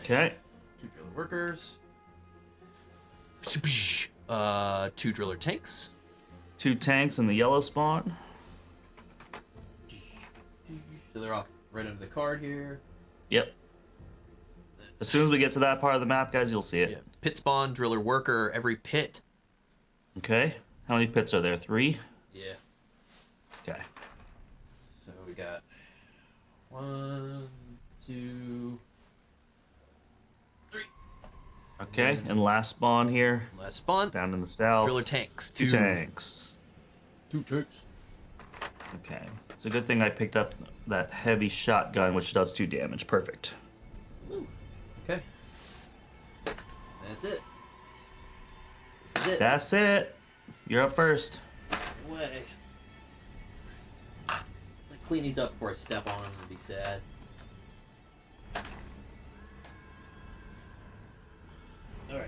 Okay. 2 driller workers. 2 driller tanks. 2 tanks in the yellow spawn. So they're off right under the card here. Yep. As soon as we get to that part of the map, guys, you'll see it. Yeah. Pit spawn, driller worker, every pit. Okay. How many pits are there? 3? Yeah. Okay. So we got 1, 2, 3. Okay, and last spawn here. Last spawn. Down in the south. Driller tanks. 2 tanks. 2 tanks. Okay. It's a good thing I picked up that heavy shotgun, which does 2 damage. Perfect. Okay. That's it. This is it. That's it. You're up first. Way. Clean these up before I step on them. It'd be sad. All right.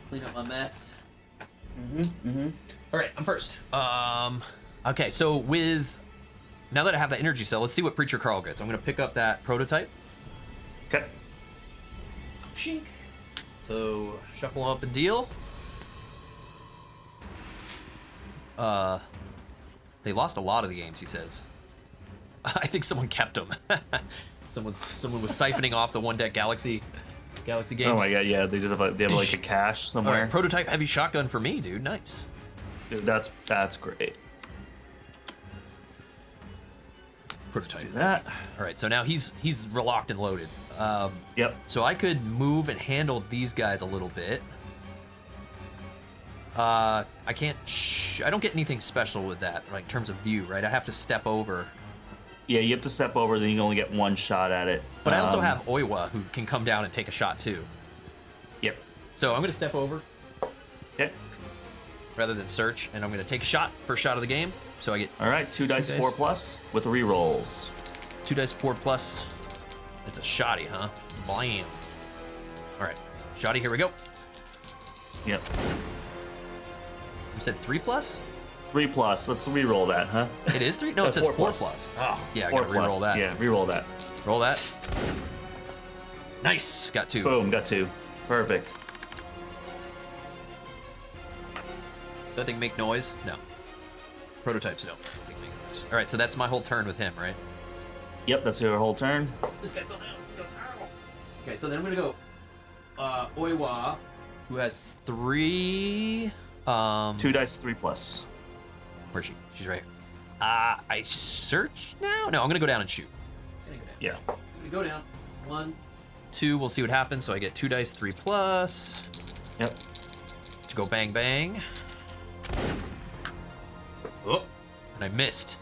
Clean up my mess. All right, I'm first. Okay, so now that I have that energy cell, let's see what Preacher Carl gets. I'm gonna pick up that prototype. Okay. Shink. So shuffle up and deal. They lost a lot of the games, he says. I think someone kept them. Someone was siphoning off the One Deck Galaxy games. Oh my god, yeah, they have like a cache somewhere. All right, prototype heavy shotgun for me, dude. Nice. Dude, that's great. Prototype. Do that. All right, so now he's relocked and loaded. Yep. So I could move and handle these guys a little bit. I can't. I don't get anything special with that, like in terms of view, right? I have to step over. Yeah, you have to step over, then you only get 1 shot at it. But I also have Oiwa, who can come down and take a shot too. Yep. So I'm gonna step over Okay. rather than search, and I'm gonna take a shot, first shot of the game. So I get All right, 2 dice 4 plus with rerolls. 2 dice 4 plus. It's a shoddy, huh? Blam. All right, shoddy. Here we go. Yep. You said 3 plus? 3 plus. Let's reroll that, huh? It is 3? No, it says 4 4 plus. Oh, yeah, I 4 gotta reroll that. Yeah, reroll that. Roll that. Nice. Got 2. Boom, got 2. Perfect. Does that thing make noise? No. Prototypes don't think make noise. All right, so that's my whole turn with him, right? Yep, that's your whole turn. This guy fell down. He goes, ow. Okay, so then I'm gonna go Oiwa, who has 3. 2 dice 3 plus. Where's she? She's right here. I search now? No, I'm gonna go down and shoot. Yeah. I'm gonna go down. 1, 2. We'll see what happens. So I get 2 dice 3 plus. Yep. To go bang bang. Oh, and I missed.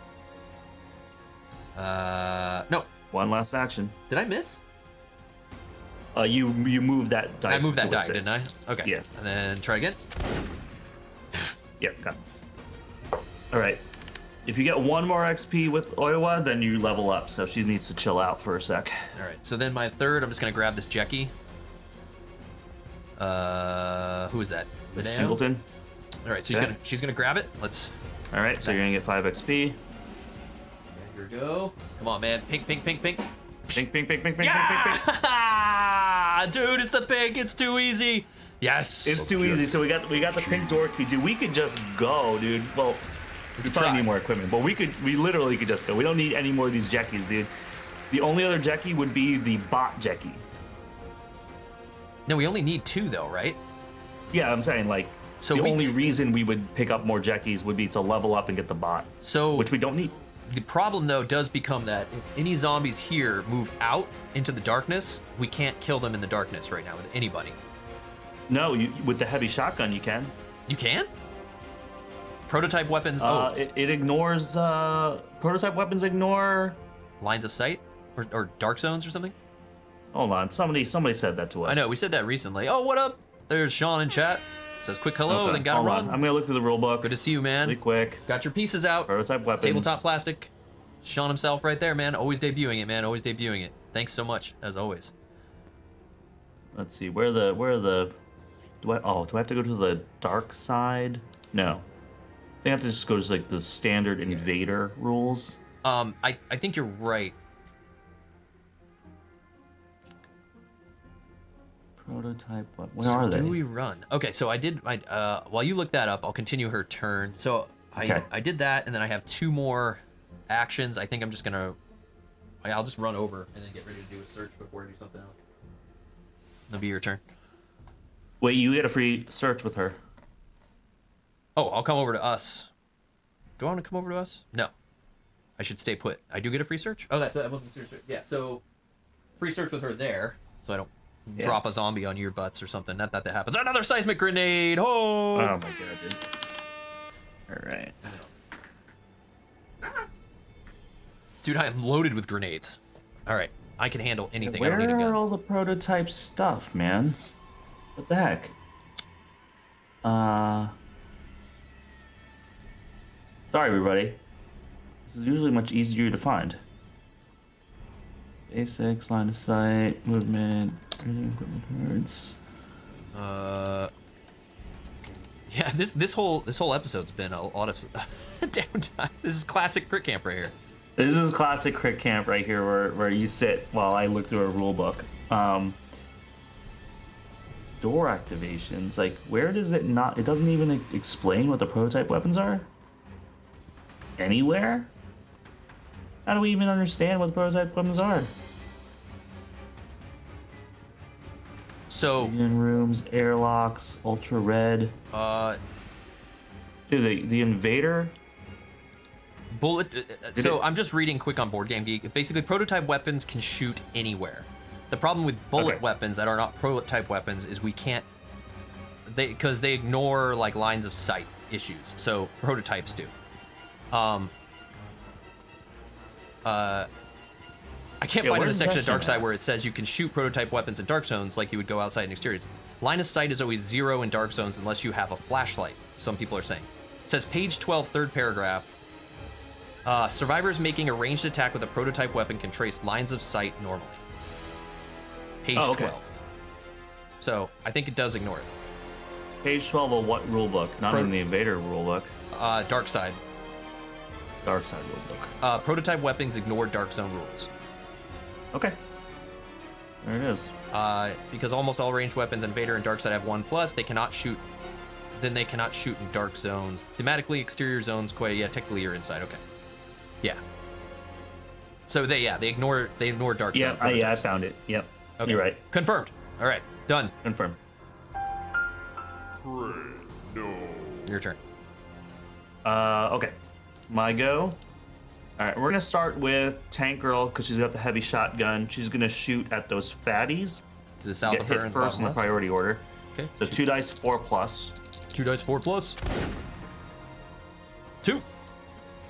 No. 1 last action. Did I miss? You moved that dice. I moved that to a die, 6. didn't I? Okay. Yeah. And then try again. Yep, got it. All right. If you get 1 more XP with Oiwa, then you level up. So she needs to chill out for a sec. All right. So then my third, I'm just gonna grab this Jackie. Who is that? With Xeno? Singleton. All right. So she's gonna grab it. Let's All right, so you're gonna get 5 XP. Here we go. Come on, man. Pink, pink, pink, pink. Pink, pink, pink, pink, pink, Yeah! pink, pink, pink. Dude, it's the pink. It's too easy. Yes. It's too easy. So we got the pink door key, dude. We could just go, dude. Well, we probably need more equipment, but we literally could just go. We don't need any more of these Jeckies, dude. The only other Jeckie would be the bot Jeckie. No, we only need 2 though, right? Yeah, I'm saying like So the we- only reason we would pick up more Jeckies would be to level up and get the bot, So which we don't need. the problem though does become that if any zombies here move out into the darkness, we can't kill them in the darkness right now with anybody. No, with the heavy shotgun you can. You can? Prototype weapons. It ignores prototype weapons ignore. Lines of sight or dark zones or something. Hold on, somebody said that to us. I know we said that recently. Oh, what up? There's Sean in chat. Says quick hello, Okay, then gotta hold run. on. I'm gonna look through the rule book. Good to see you, man. Really quick. Got your pieces out. Prototype weapons. Tabletop plastic. Sean himself right there, man. Always debuting it, man. Always debuting it. Thanks so much, as always. Let's see, where the do I have to go to the dark side? No. I think I have to just go to like the standard invader rules. I think you're right. Prototype what? Where are they? Do we run? Okay, so while you look that up, I'll continue her turn. So I did that, and then I have 2 more actions. I think I'm just gonna I'll just run over and then get ready to do a search before I do something else. It'll be your turn. Wait, you get a free search with her. Oh, I'll come over to us. Do I want to come over to us? No. I should stay put. I do get a free search? Oh, that wasn't a search. Yeah, so free search with her there, so I don't drop a zombie on your butts or something. Not that happens. Another seismic grenade! Oh! Oh my god, dude. Alright. Dude, I am loaded with grenades. Alright, I can handle anything. I don't need a Where gun. are all the prototype stuff, man? What the heck? Sorry, everybody. This is usually much easier to find. Basics, line of sight, movement, reading equipment cards. Yeah, this whole episode's been a lot of downtime. This is classic crit camp right here. This is classic crit camp right here, where you sit while I look through a rule book. Door activations, like where does it not? It doesn't even explain what the prototype weapons are. Anywhere? How do we even understand what the prototype weapons are? So In rooms, airlocks, ultra red. Dude, the invader. bullet. So I'm just reading quick on Board Game Geek. Basically, prototype weapons can shoot anywhere. The problem with bullet weapons that are not prototype weapons is we can't. Because they ignore like lines of sight issues. So prototypes do. I can't find in a section of Dark Side where it says you can shoot prototype weapons in dark zones like you would go outside in exteriors. Line of sight is always 0 in dark zones unless you have a flashlight, some people are saying. It says page 12, third paragraph. Survivors making a ranged attack with a prototype weapon can trace lines of sight normally. Page 12. So I think it does ignore it. Page 12 of what rule book? Not in the invader rule book. Dark Side. Dark Side rule book. Prototype weapons ignore dark zone rules. Okay. There it is. Because almost all ranged weapons, Invader and Dark Side have 1+, they cannot shoot. Then they cannot shoot in dark zones. Thematically, exterior zones, technically you're inside. Okay. Yeah. So they ignore dark zone. Yeah, I found it. Yep. Okay. You're right. Confirmed. All right. Done. Confirmed. Your turn. Okay. My go. All right, we're gonna start with Tank Girl because she's got the heavy shotgun. She's gonna shoot at those fatties. To the south Get of her hit and first in the priority order. Okay. So 2 dice 4+. 2 dice 4+. 2. All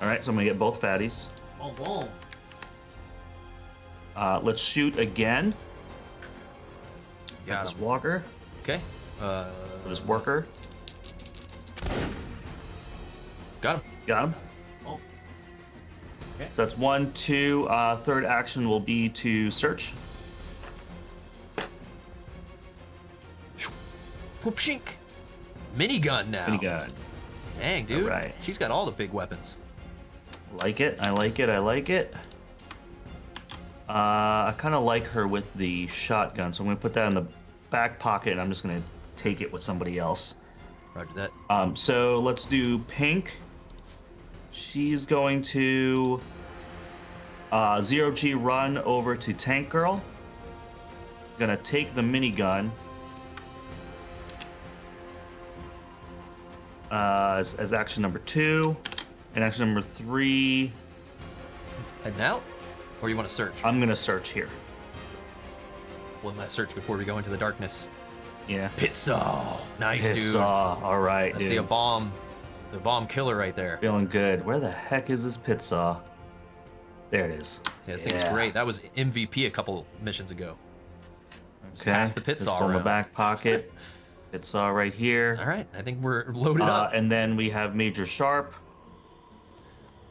right, so I'm gonna get both fatties. Boom, boom. Let's shoot again. Got This him. walker. Okay. This worker. Got him. Got him. Oh. Okay. So that's 1, 2. Third action will be to search. Whoop shink. Minigun now. Minigun. Dang, dude. All right. She's got all the big weapons. Like it. I like it. I like it. I kind of like her with the shotgun, so I'm going to put that in the back pocket, and I'm just going to take it with somebody else. Roger that. So let's do Pink. She's going to 0G run over to Tank Girl. Gonna take the minigun as action number 2, and action number 3. Heading out? Or you want to search? I'm gonna search here. One last search before we go into the darkness. Yeah. Pit saw. Nice, Pit dude. saw. All right, That's dude. the bomb killer right there. Feeling good. Where the heck is this pit saw? There it is. Yeah, this thing's great. That was MVP a couple missions ago. Okay. Pass the pit saw Pistol in the around. back pocket. Pit saw right here. All right, I think we're loaded up. And then we have Major Sharp.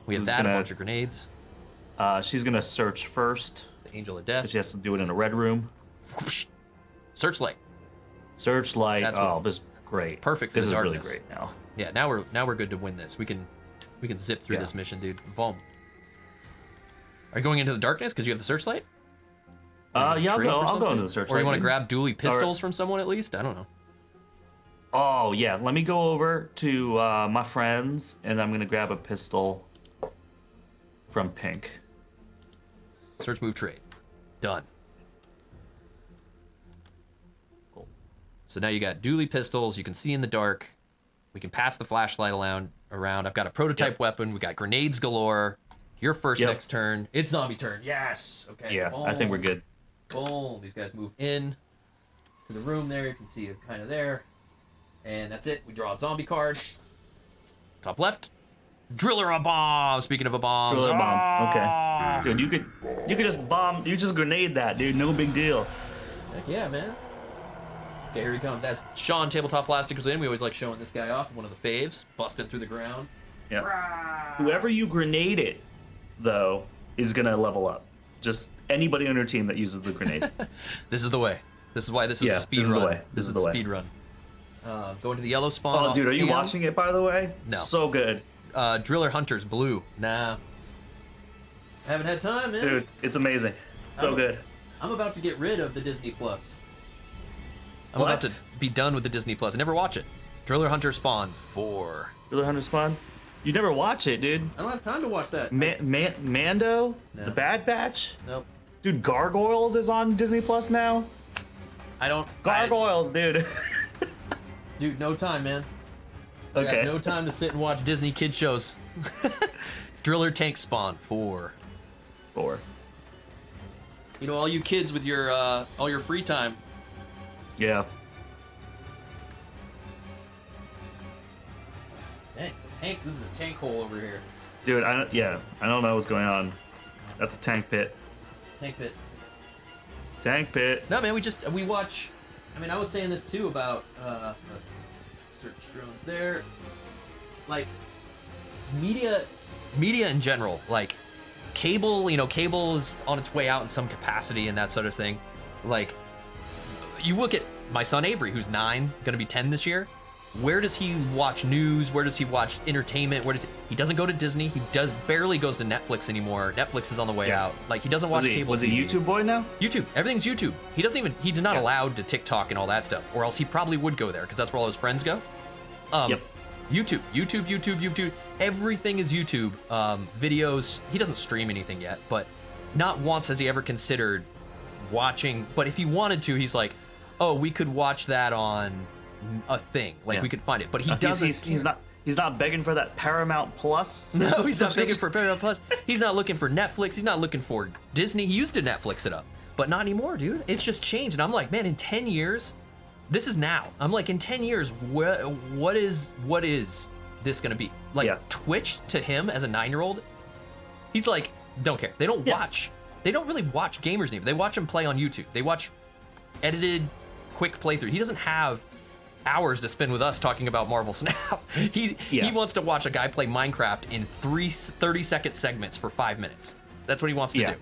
We have who's that, a gonna- bunch of grenades. She's gonna search first. The Angel of Death. She has to do it in a red room. Whoosh. Searchlight. Searchlight. That's Oh, what- this is great. Perfect for This the is darkness. really great now. Yeah, now we're good to win this. We can zip through Yeah. this mission, dude. Vom. Are you going into the darkness because you have the searchlight? Yeah, I'll Trade go. for I'll go something? into the searchlight. Or you want to dude. grab dually pistols from someone at least? I don't know. Oh yeah, let me go over to my friends, and I'm gonna grab a pistol from Pink. Search, move, trade. Done. Cool. So now you got dually pistols. You can see in the dark. We can pass the flashlight around. I've got a prototype weapon. We got grenades galore. Your first next turn. It's zombie turn. Yes. Okay. Yeah, Boom. I think we're good. Boom. These guys move in to the room there. You can see it kind of there. And that's it. We draw a zombie card. Top left. Driller a bomb. Speaking of a bomb. Driller bomb. Okay. Dude, you could just bomb. You just grenade that, dude. No big deal. Heck yeah, man. Okay, here he comes. As Sean Tabletop Plastic was in, we always like showing this guy off. One of the faves. Busted through the ground. Yeah. Whoever you grenade it, though, is gonna level up. Just anybody on your team that uses the grenade. This is the way. This is why this is a speed this is run. the way. This is the the way. speed run. Going to the yellow spawn. Oh, off dude, are you PM. watching it, by the way? No. So good. Driller Hunters blue. Nah. Haven't had time, man. Dude, it's amazing. So good. I'm about to get rid of the Disney Plus. I'm What? about to be done with the Disney Plus. I never watch it. Driller Hunter Spawn 4. Driller Hunter Spawn? You never watch it, dude. I don't have time to watch that. Mando? No. The Bad Batch? Nope. Dude, Gargoyles is on Disney Plus now? I don't. Gargoyles, dude. Dude, no time, man. I got Okay. no time to sit and watch Disney kid shows. Driller Tank Spawn 4. 4. You know, all you kids with your all your free time. Yeah. Dang, tanks. This is a tank hole over here. Dude, I don't know what's going on. That's a tank pit. Tank pit. Tank pit. No, man, we watch. I mean, I was saying this too about search drones there. Like media in general, like cable. You know, cable is on its way out in some capacity and that sort of thing. Like you look at my son Avery, who's 9, gonna be 10 this year. Where does he watch news? Where does he watch entertainment? He doesn't go to Disney. He barely goes to Netflix anymore. Netflix is on the way out. Like he doesn't watch cable. Was he TV. YouTube boy now? YouTube. Everything's YouTube. He's not allowed to TikTok and all that stuff, or else he probably would go there because that's where all his friends go. YouTube. Everything is YouTube. Videos. He doesn't stream anything yet, but not once has he ever considered watching. But if he wanted to, he's like, oh, we could watch that on a thing. Like we could find it, but he doesn't. He's not begging for that Paramount Plus. No, he's not begging for Paramount Plus. He's not looking for Netflix. He's not looking for Disney. He used to Netflix it up, but not anymore, dude. It's just changed. And I'm like, man, in 10 years, this is now. I'm like, in 10 years, what is this gonna be? Like Twitch to him as a 9-year-old, he's like, don't care. They don't watch. They don't really watch gamers anymore. They watch them play on YouTube. They watch edited, quick playthrough. He doesn't have hours to spend with us talking about Marvel Snap. He wants to watch a guy play Minecraft in 30-second segments for 5 minutes. That's what he wants to do.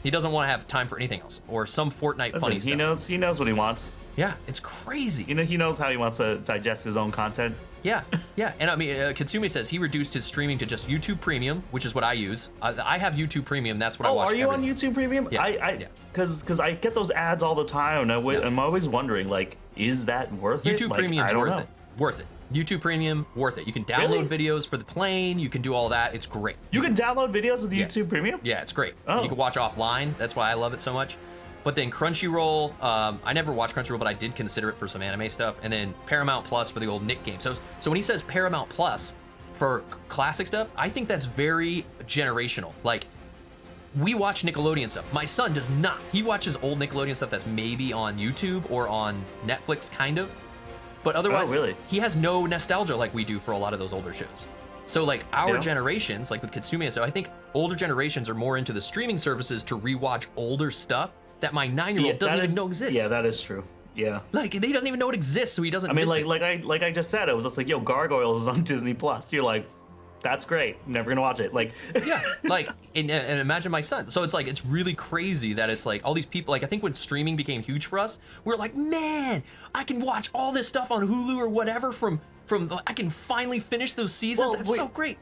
He doesn't want to have time for anything else or some Fortnite funny stuff. He knows what he wants. Yeah, it's crazy. You know, he knows how he wants to digest his own content. Yeah, yeah. And I mean, Katsumi says he reduced his streaming to just YouTube Premium, which is what I use. I have YouTube Premium. That's what I watch. Oh, are you on YouTube Premium? Yeah. Because I get those ads all the time, and I'm always wondering, like, is that worth it? YouTube like, Premium's worth it. Worth it. YouTube Premium, worth it. You can download videos for the plane. You can do all that. It's great. You can download videos with YouTube Premium? Yeah, it's great. Oh. You can watch offline. That's why I love it so much. But then Crunchyroll, I never watched Crunchyroll, but I did consider it for some anime stuff. And then Paramount Plus for the old Nick games. So when he says Paramount Plus for classic stuff, I think that's very generational. Like, we watch Nickelodeon stuff. My son does not. He watches old Nickelodeon stuff that's maybe on YouTube or on Netflix, kind of. But otherwise, he has no nostalgia like we do for a lot of those older shows. So like our generations, like with Katsumi, so I think older generations are more into the streaming services to rewatch older stuff that my 9-year-old doesn't even know exists. Yeah, that is true. Yeah. Like, he doesn't even know it exists, so he doesn't. I mean, miss like I just said, it was just like, yo, Gargoyles is on Disney Plus. You're like, that's great. Never gonna watch it. Like, yeah, like, and imagine my son. So it's like, it's really crazy that it's like all these people. Like, I think when streaming became huge for us, we were like, man, I can watch all this stuff on Hulu or whatever from. I can finally finish those seasons. Well, That's so great.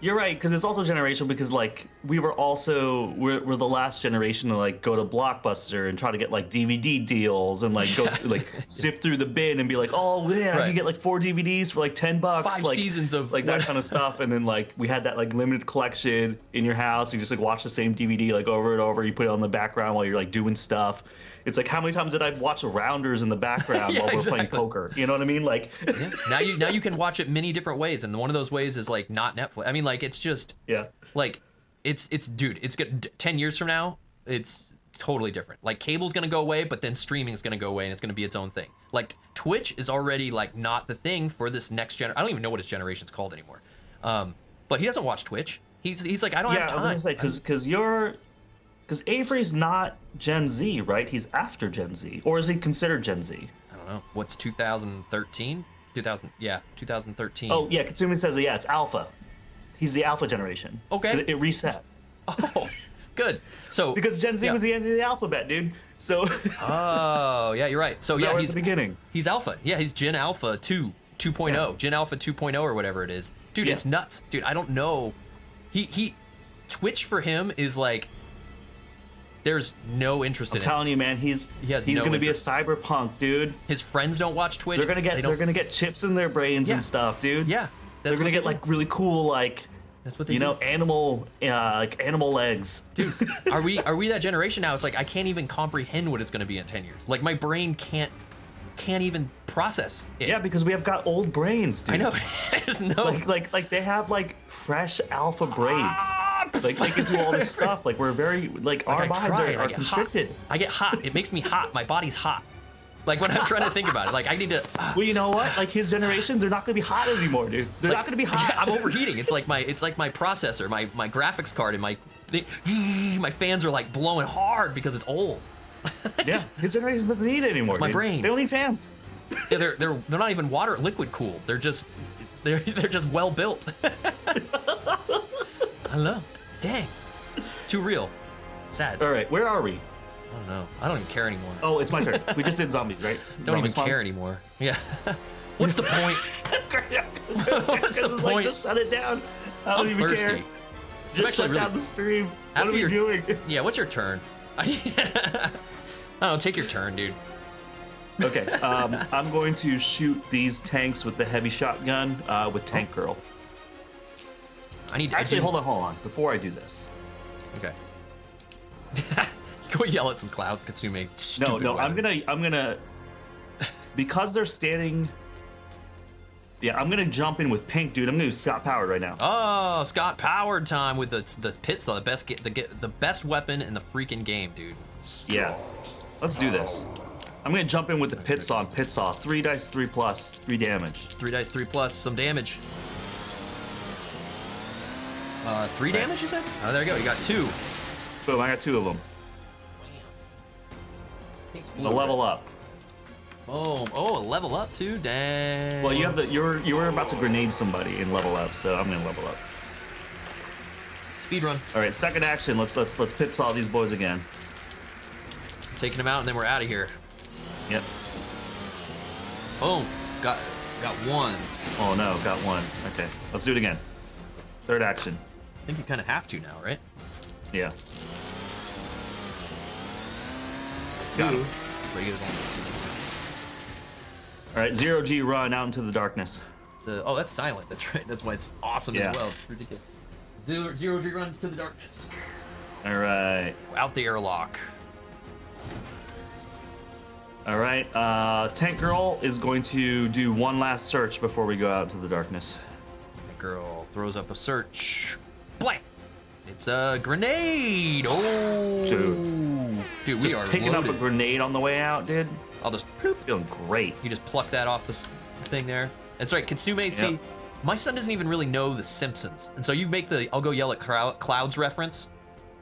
You're right, because it's also generational. Because like we're the last generation to like go to Blockbuster and try to get like DVD deals and like go like sift through the bin and be like, oh man, I can get like 4 DVDs for like $10. 5 like, seasons of like that kind of stuff. And then like we had that like limited collection in your house. You just like watch the same DVD like over and over. You put it on the background while you're like doing stuff. It's like, how many times did I watch Rounders in the background while we're playing poker? You know what I mean? Like, now you can watch it many different ways, and one of those ways is like not Netflix. I mean, like, it's just like it's dude, it's good. 10 years from now, it's totally different. Like, cable's gonna go away, but then streaming is gonna go away, and it's gonna be its own thing. Like, Twitch is already like not the thing for this next generation. I don't even know what his generation's called anymore. But he doesn't watch Twitch. He's like, I don't have time. I was gonna say, because Avery's not Gen Z, right? He's after Gen Z. Or is he considered Gen Z? I don't know. What's 2013? 2013. Oh, yeah, Katsumi says, it's Alpha. He's the Alpha generation. Okay. It reset. Oh, good. So because Gen Z was the end of the alphabet, dude. So oh, yeah, you're right. So yeah, he's the beginning. He's Alpha. Yeah, he's Gen Alpha 2.0. Yeah. Gen Alpha 2.0 or whatever it is. Dude, it's nuts. Dude, I don't know. He Twitch for him is like, there's no interest in it. I'm telling you, man, he's gonna be a cyberpunk, dude. His friends don't watch Twitch. They're gonna get chips in their brains and stuff, dude. Yeah, they're gonna get like really cool, like, that's what they do. Animal legs. Dude, are we that generation now? It's like I can't even comprehend what it's gonna be in 10 years. Like, my brain can't even process it. Yeah, because we have got old brains, dude. I know. There's no like they have like fresh alpha brains. Like they can do all this stuff. Like we're very our minds are constricted. I get hot. It makes me hot. My body's hot. Like when I'm trying to think about it, like I need to. Well, you know what? Like his generation, they're not gonna be hot anymore, dude. They're not gonna be hot. I'm overheating. It's like my processor, my graphics card, and my fans are like blowing hard because it's old. Yeah, his generation doesn't need it anymore. It's my brain. They don't need fans. Yeah, they're not even liquid cooled. They're just well built. I don't know. Dang. Too real. Sad. All right, where are we? I don't know. I don't even care anymore. Oh, it's my turn. We just did zombies, right? Don't even care anymore. Yeah. What's the point? What's the point? Just shut it down. I don't even thirsty. care. Just shut down the stream. What are we doing? Yeah, what's your turn? I don't know, take your turn, dude. Okay, I'm going to shoot these tanks with the heavy shotgun with Tank Girl. Hold on. Before I do this. Okay. Go yell at some clouds, Katsumi. No, weather. I'm gonna because they're standing. Yeah, I'm gonna jump in with Pink, dude. I'm gonna do Scott Powered right now. Oh, Scott Powered time with the pits, the best weapon in the freaking game, dude. Yeah, let's do this. I'm gonna jump in with the pits on. 3 dice, 3+, 3 damage. 3 dice, 3+, some damage. 3 damage, you said? Oh, there you go. You got 2. Boom! I got 2 of them. The level up. Boom! Oh, level up too. Dang. Well, you have you were about to grenade somebody in level up, so I'm gonna level up. Speed run. All right, second action. Let's pit saw these boys again. Taking them out, and then we're out of here. Yep. Boom. Got one. Oh no, got one. Okay, let's do it again. Third action. I think you kind of have to now, right? Yeah. Got him. Regular. All right, 0G run out into the darkness. So, oh, that's silent. That's right. That's why it's awesome Yeah. as well. It's ridiculous. Zero G runs to the darkness. All right. Out the airlock. All right. Tank Girl is going to do one last search before we go out into the darkness. The girl throws up a search. Blank. It's a grenade. Oh, dude, we Just are picking loaded. up a grenade on the way out, dude. I'll just bloop. Feeling great. You just pluck that off the thing there. That's right, Kitsume. See, my son doesn't even really know The Simpsons, and so you make the "I'll go yell at clouds" reference.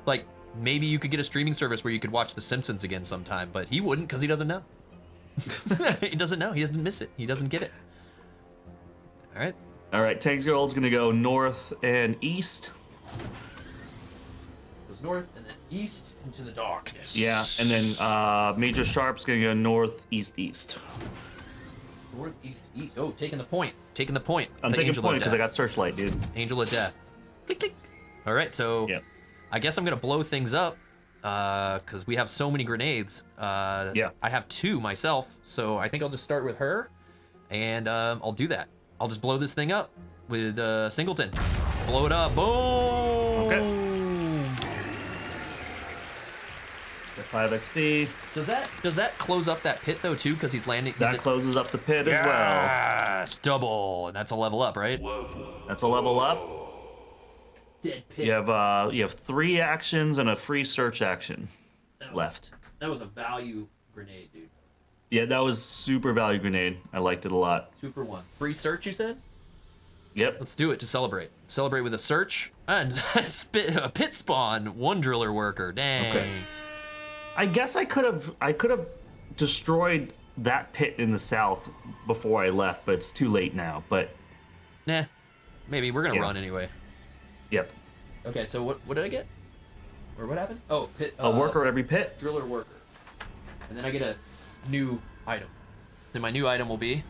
Like maybe you could get a streaming service where you could watch The Simpsons again sometime, but he wouldn't because he doesn't know. He doesn't know. He doesn't miss it. He doesn't get it. All right. All right. Tank Girl's gonna go north and east. Goes north and then east into the darkness. Yeah, and then Major Sharp's gonna go north, east, east. North, east, east. Oh, taking the point. Taking the point. I'm The taking Angel of point because I Death. got Searchlight, dude. Angel of Death. Click, click. All right, so I guess I'm gonna blow things up because we have so many grenades. I have 2 myself, so I think I'll just start with her, and I'll do that. I'll just blow this thing up with Singleton. Blow it up. Boom. Okay. 5 XP. Does that close up that pit though too? Because he's landing. That closes up the pit as well. Yes, double, and that's a level up, right? That's a level up. Dead pit. You have 3 actions and a free search action left. That was a value grenade, dude. Yeah, that was super value grenade. I liked it a lot. 2 for 1. Free search, you said? Yep. Let's do it to celebrate. Celebrate with a search and a pit spawn. 1 driller worker. Dang. Okay. I guess I could have destroyed that pit in the south before I left, but it's too late now. But nah, maybe we're gonna run anyway. Yep. Okay, so what did I get? Or what happened? Oh, pit. A worker at every pit. Driller worker. And then I get a new item. Then my new item will be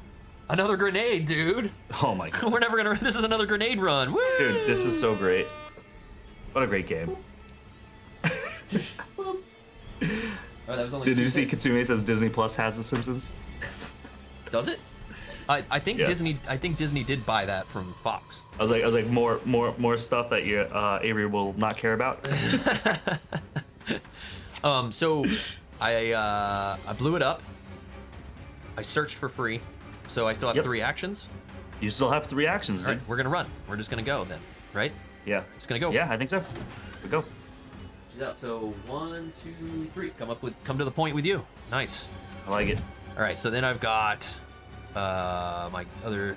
another grenade, dude. Oh my god. We're never gonna. This is another grenade run. Woo! Dude, this is so great. What a great game. Oh, that was only Did 2 you see hits. Katsumi says Disney Plus has The Simpsons? Does it? I think Disney. I think Disney did buy that from Fox. I was like more stuff that you Avery will not care about. So I blew it up. I searched for free, so I still have 3 actions. You still have 3 actions, All dude. right, we're gonna run. We're just gonna go then, right? Yeah. Just gonna go. Yeah, I think so. We go. So 1, 2, 3. Come to the point with you. Nice. I like it. All right. So then I've got my other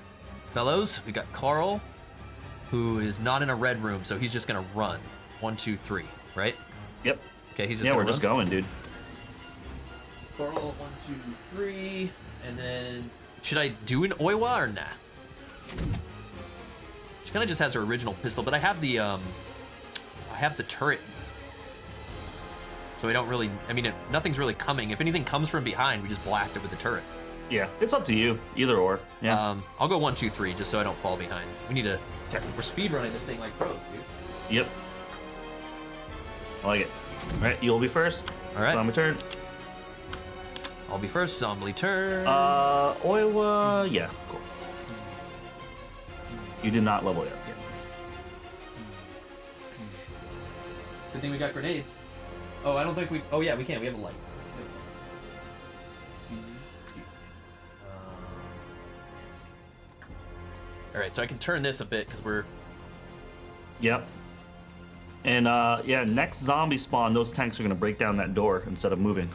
fellows. We got Carl, who is not in a red room, so he's just gonna run. 1, 2, 3. Right? Yep. Okay. He's just Yeah, gonna we're run. just going, dude. Carl, 1, 2, 3, and then should I do an Oiwa or nah? She kind of just has her original pistol, but I have the turret, so I don't really. I mean, nothing's really coming. If anything comes from behind, we just blast it with the turret. Yeah, it's up to you. Either or. Yeah. I'll go 1, 2, 3, just so I don't fall behind. We need to. We're speed running this thing like pros, dude. Yep. I like it. All right, you'll be first. All right. Zombie turn. I'll be first. Zombie turn. Oiwa. Yeah. Cool. You did not level yet. Good thing we got grenades. Oh, I don't think we. Oh yeah, we can. We have a light. All right, so I can turn this a bit because we're. Yep. And yeah, next zombie spawn, those tanks are gonna break down that door instead of moving.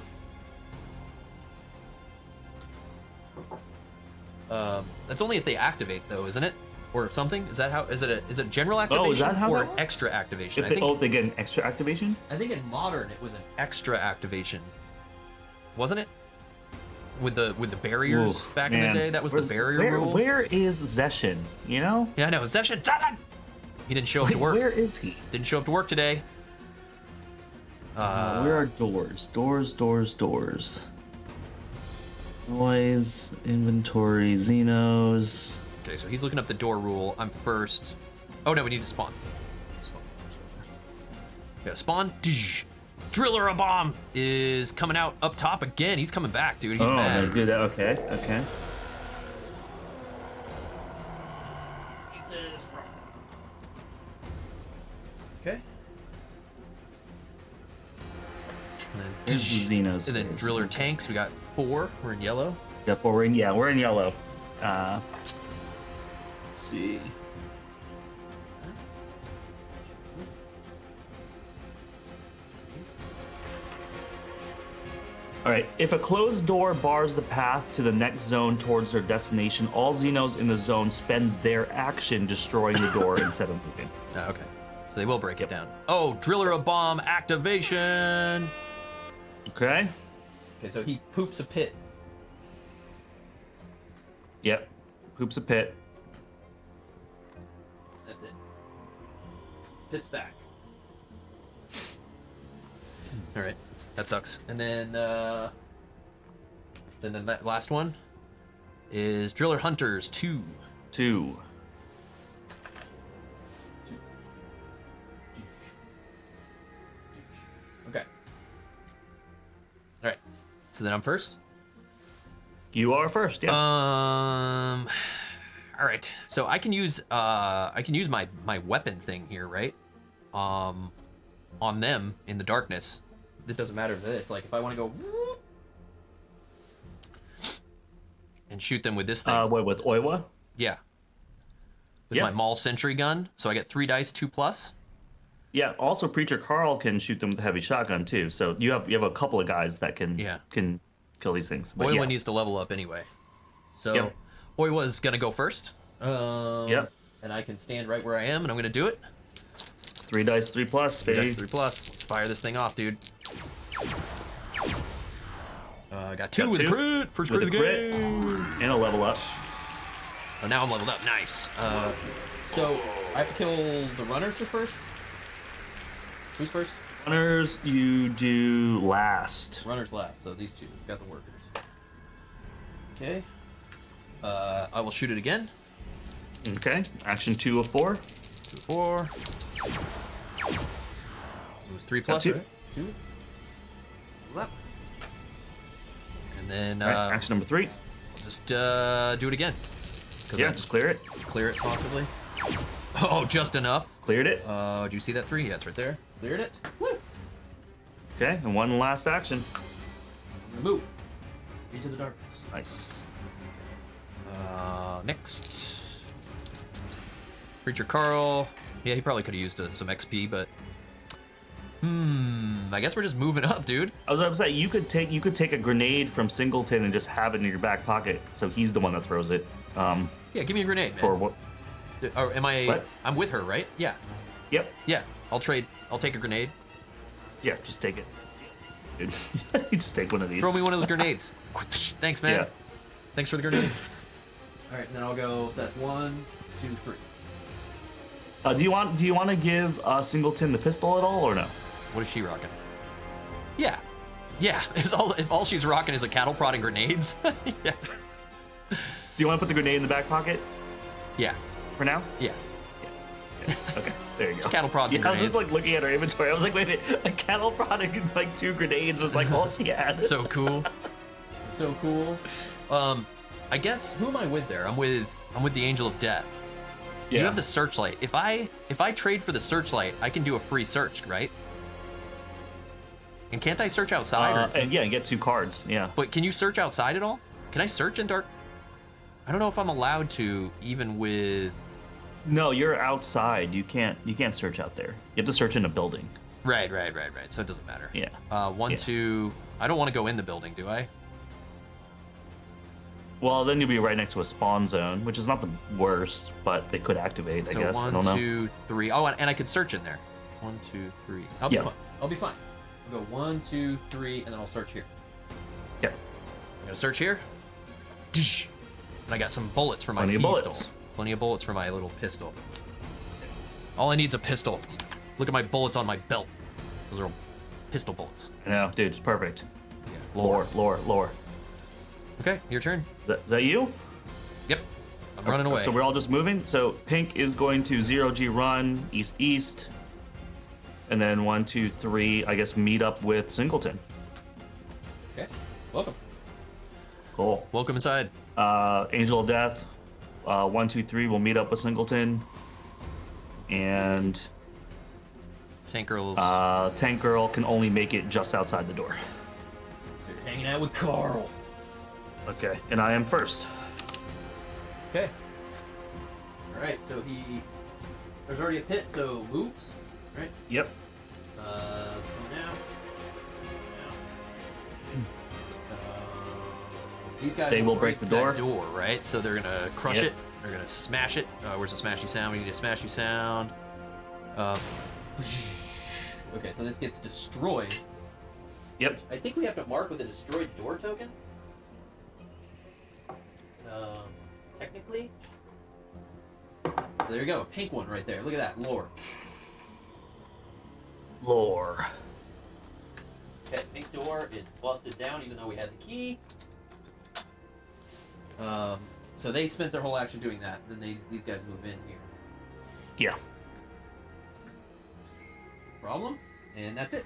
That's only if they activate, though, isn't it? Or something? Is that how? Is it general activation is that how or that an works? extra activation? If they get an extra activation? I think in modern it was an extra activation, wasn't it? With the barriers back in the day, that was the barrier rule. Where is Zeshin? You know? Yeah, I know. Zeshin. He didn't show up to work. Where is he? Didn't show up to work today. Where are doors? Doors. Noise, inventory, Xenos. Okay, so he's looking up the door rule. I'm first. Oh, no, we need to spawn. Yeah, spawn. Driller a bomb is coming out up top again. He's coming back, dude. He's mad. Oh, do that. Okay, okay. Okay. And then, Xenos. and then driller tanks. We got 4. We're in yellow. Yep, we're in yellow. Let's see. All right, if a closed door bars the path to the next zone towards their destination, all Xenos in the zone spend their action destroying the door instead of moving. Oh, okay. So they will break it down. Oh, driller a bomb activation. Okay. Okay, so he poops a pit. Yep. Poops a pit. That's it. Pit's back. All right. That sucks. And then the last one is Driller Hunters 2. 2. Okay. All right. So then I'm first. You are first, yeah. All right. So I can use my weapon thing here, right? On them in the darkness. It doesn't matter to this. Like if I want to go and shoot them with this thing. What, with Oiwa? Yeah. With my Maul Sentry gun, so I get 3 dice, 2+. Yeah. Also, Preacher Carl can shoot them with a heavy shotgun too. So you have a couple of guys that can kill these things. But Oiwa needs to level up anyway. So Oiwa's gonna go first. Yep. And I can stand right where I am, and I'm gonna do it. 3 dice, 3+, baby. 3+. Let's fire this thing off, dude. I got 2 with a crit. First crit of the game. And a level up. Oh, now I'm leveled up. Nice. So I have to kill the runners first? Who's first? Runners, you do last. Runners last, so these two. Got the workers. Okay. I will shoot it again. Okay. Action 2 of 4. 2 of 4. It was 3+, Got 2. right? 2. What's that? And then Right, action number 3. just do it again. Yeah, just clear it. Clear it, possibly. Oh, just enough. Cleared it. Do you see that 3? Yeah, it's right there. Cleared it. Woo! Okay, and one last action. Move into the darkness. Nice. Next. Preacher Carl. Yeah, he probably could have used some XP, but I guess we're just moving up, dude. I was about to say you could take a grenade from Singleton and just have it in your back pocket, so he's the one that throws it. Yeah, give me a grenade, man. For what? Or am I? What? I'm with her, right? Yeah. Yep. Yeah. I'll take a grenade. Yeah, just take it. Dude. You just take one of these. Throw me one of those grenades. Thanks, man. Yeah. Thanks for the grenade. All right, then I'll go. So that's 1, 2, 3. Do you want to give Singleton the pistol at all or no? What is she rocking? Yeah. Yeah. If all she's rocking is a cattle prod and grenades. Yeah. Do you want to put the grenade in the back pocket Yeah. for now? Yeah. Okay, there you go. Just cattle prods and I was grenades. just like looking at her inventory. I was like, wait a minute, a cattle prod and like 2 grenades was like all she had. So cool. So cool. I guess who am I with there? I'm with the Angel of Death. Yeah. You have the searchlight. If I trade for the searchlight, I can do a free search, right? And can't I search outside? And get 2 cards. Yeah. But can you search outside at all? Can I search in dark? I don't know if I'm allowed to, even with. No, you're outside. You can't search out there. You have to search in a building. Right. So it doesn't matter. Yeah. 1, 2. I don't want to go in the building, do I? Well, then you'll be right next to a spawn zone, which is not the worst, but they could activate. I guess. I don't know. 1, 2, 3. Oh, and I could search in there. 1, 2, 3. I'll be fine. I'll be fine. I'll go 1, 2, 3, and then I'll search here. Yeah. I'm gonna search here. And I got some bullets for my Plenty of pistol. bullets. Plenty of bullets for my little pistol. All I need is a pistol. Look at my bullets on my belt. Those are pistol bullets. I know, dude. It's perfect. Yeah. Lore. Okay, your turn. Is that you? Yep. I'm running away. So we're all just moving. So pink is going to 0G run east, and then 1, 2, 3. I guess meet up with Singleton. Okay. Welcome. Cool. Welcome inside. Angel of Death. 1, 2, 3. We'll meet up with Singleton, and Tank Girl's. Tank Girl can only make it just outside the door. So you're hanging out with Carl. Okay, and I am first. Okay. All right. So there's already a pit, so moves. Right. Yep. Go now. These guys They will break the door. That door, right? So they're gonna crush Yep. it. They're gonna smash it. Where's the smashy sound? We need a smashy sound. Okay, so this gets destroyed. Yep. I think we have to mark with a destroyed door token. Technically. There you go, a pink one right there. Look at that, lore. Lore. Okay, pink door is busted down even though we had the key. So they spent their whole action doing that. Then these guys move in here. Yeah. Problem? And that's it.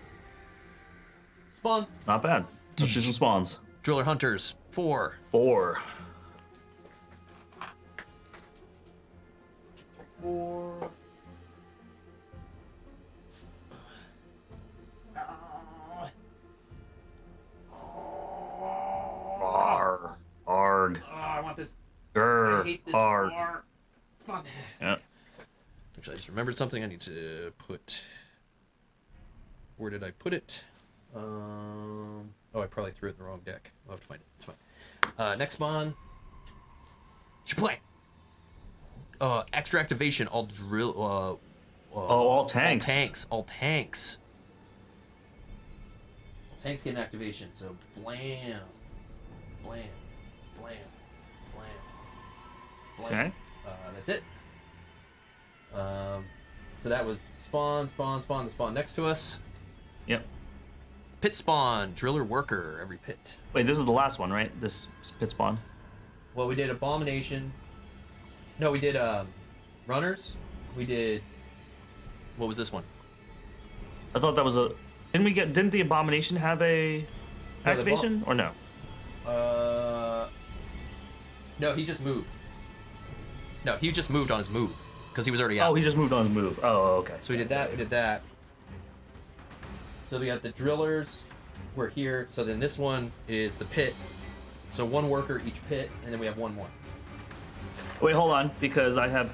Spawn. Not bad. Let's do some spawns. Driller Hunters 4. 4. 4. Arg. I want this. Grr. I hate this Arg. floor. Spawn. Yeah. Actually, I just remembered something. I need to put. Where did I put it? Oh, I probably threw it in the wrong deck. I'll have to find it. It's fine. Next spawn. Should play. Extra activation. All drill. All tanks. All tanks. All tanks. Tanks get an activation, so blam. Blam. Blam. Blam. Blam. Okay. That's it. So that was spawn, the spawn next to us. Yep. Pit spawn. Driller worker. Every pit. Wait, this is the last one, right? This pit spawn. Well, we did abomination. No, we did runners. We did. What was this one? I thought that was a. Didn't the abomination have a activation or no? No, he just moved. No, he just moved on his move because he was already out. Oh, he just moved on his move. Oh, okay. So we did that. We did that. So we got the drillers. We're here. So then this one is the pit. So one worker each pit, and then we have one more. Wait, hold on, because I have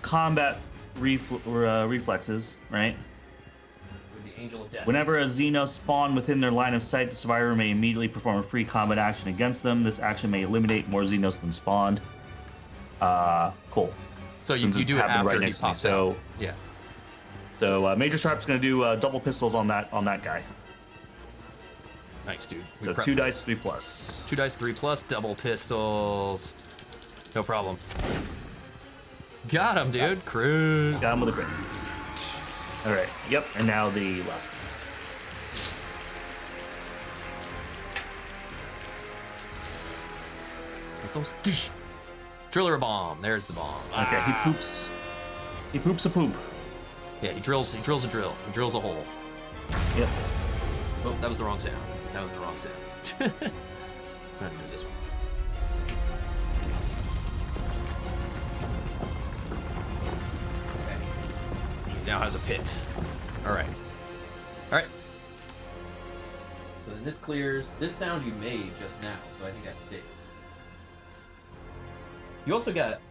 combat reflexes, right? With the Angel of Death. Whenever a Xeno spawn within their line of sight, the survivor may immediately perform a free combat action against them. This action may eliminate more Xenos than spawned. Cool. So you do it after right he next to me. pops So out. Yeah. So Major Sharp's gonna do double pistols on that guy. Nice, dude. We So prepped 2 for dice, this. 3 plus. 2 dice, 3 plus, double pistols. No problem. Got him, dude. Cruise. Got him with a crit. All right. Yep. And now the last one. Driller bomb. There's the bomb. Okay. He poops. He poops a poop. Yeah, he drills a drill. He drills a hole. Yep. Oh, that was the wrong sound. That was the wrong sound. I'm gonna do this one. Okay. He now has a pit. Alright. Alright. So then this clears. This sound you made just now, so I think that stays. You also got...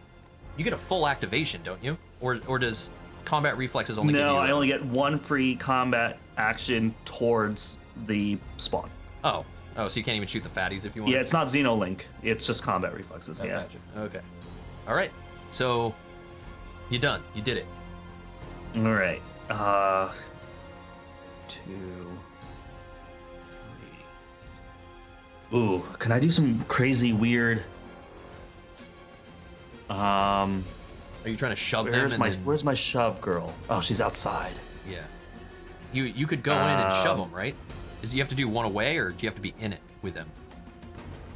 You get a full activation, don't you? Or does combat reflexes only give you... No, I only get 1 free combat action towards the spawn. Oh. Oh, so you can't even shoot the fatties if you want? Yeah, it's not Xenolink. It's just combat reflexes. Yeah. Gotcha. Okay. Alright. So... You're done. You did it. All right. 2, 3. Ooh, can I do some crazy weird? Are you trying to shove them? Where's my shove girl? Oh, she's outside. Yeah. You could go in and shove them, right? You have to do one away, or do you have to be in it with them?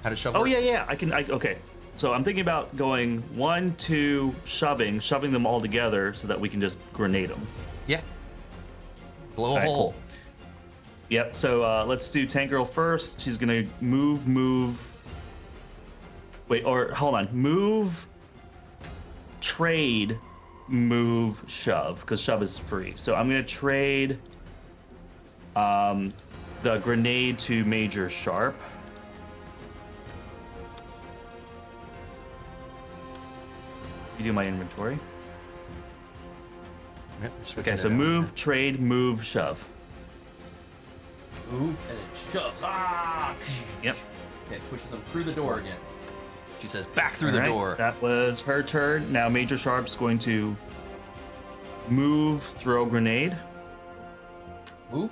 How does shove Oh work? yeah. Okay. So I'm thinking about going 1, 2, shoving them all together so that we can just grenade them. Yeah. Blow a All right, hole. cool. Yep. So let's do Tank Girl first. She's gonna move. Wait, or hold on. Move, trade, move, shove, because shove is free. So I'm gonna trade the grenade to Major Sharp. You do my inventory. Yep, Okay, so move, trade, move, shove. Move and it shoves. Ah! Yep. Okay, pushes them through the door again. She says, back through the All right, door. That was her turn. Now Major Sharp's going to move, throw grenade. Move.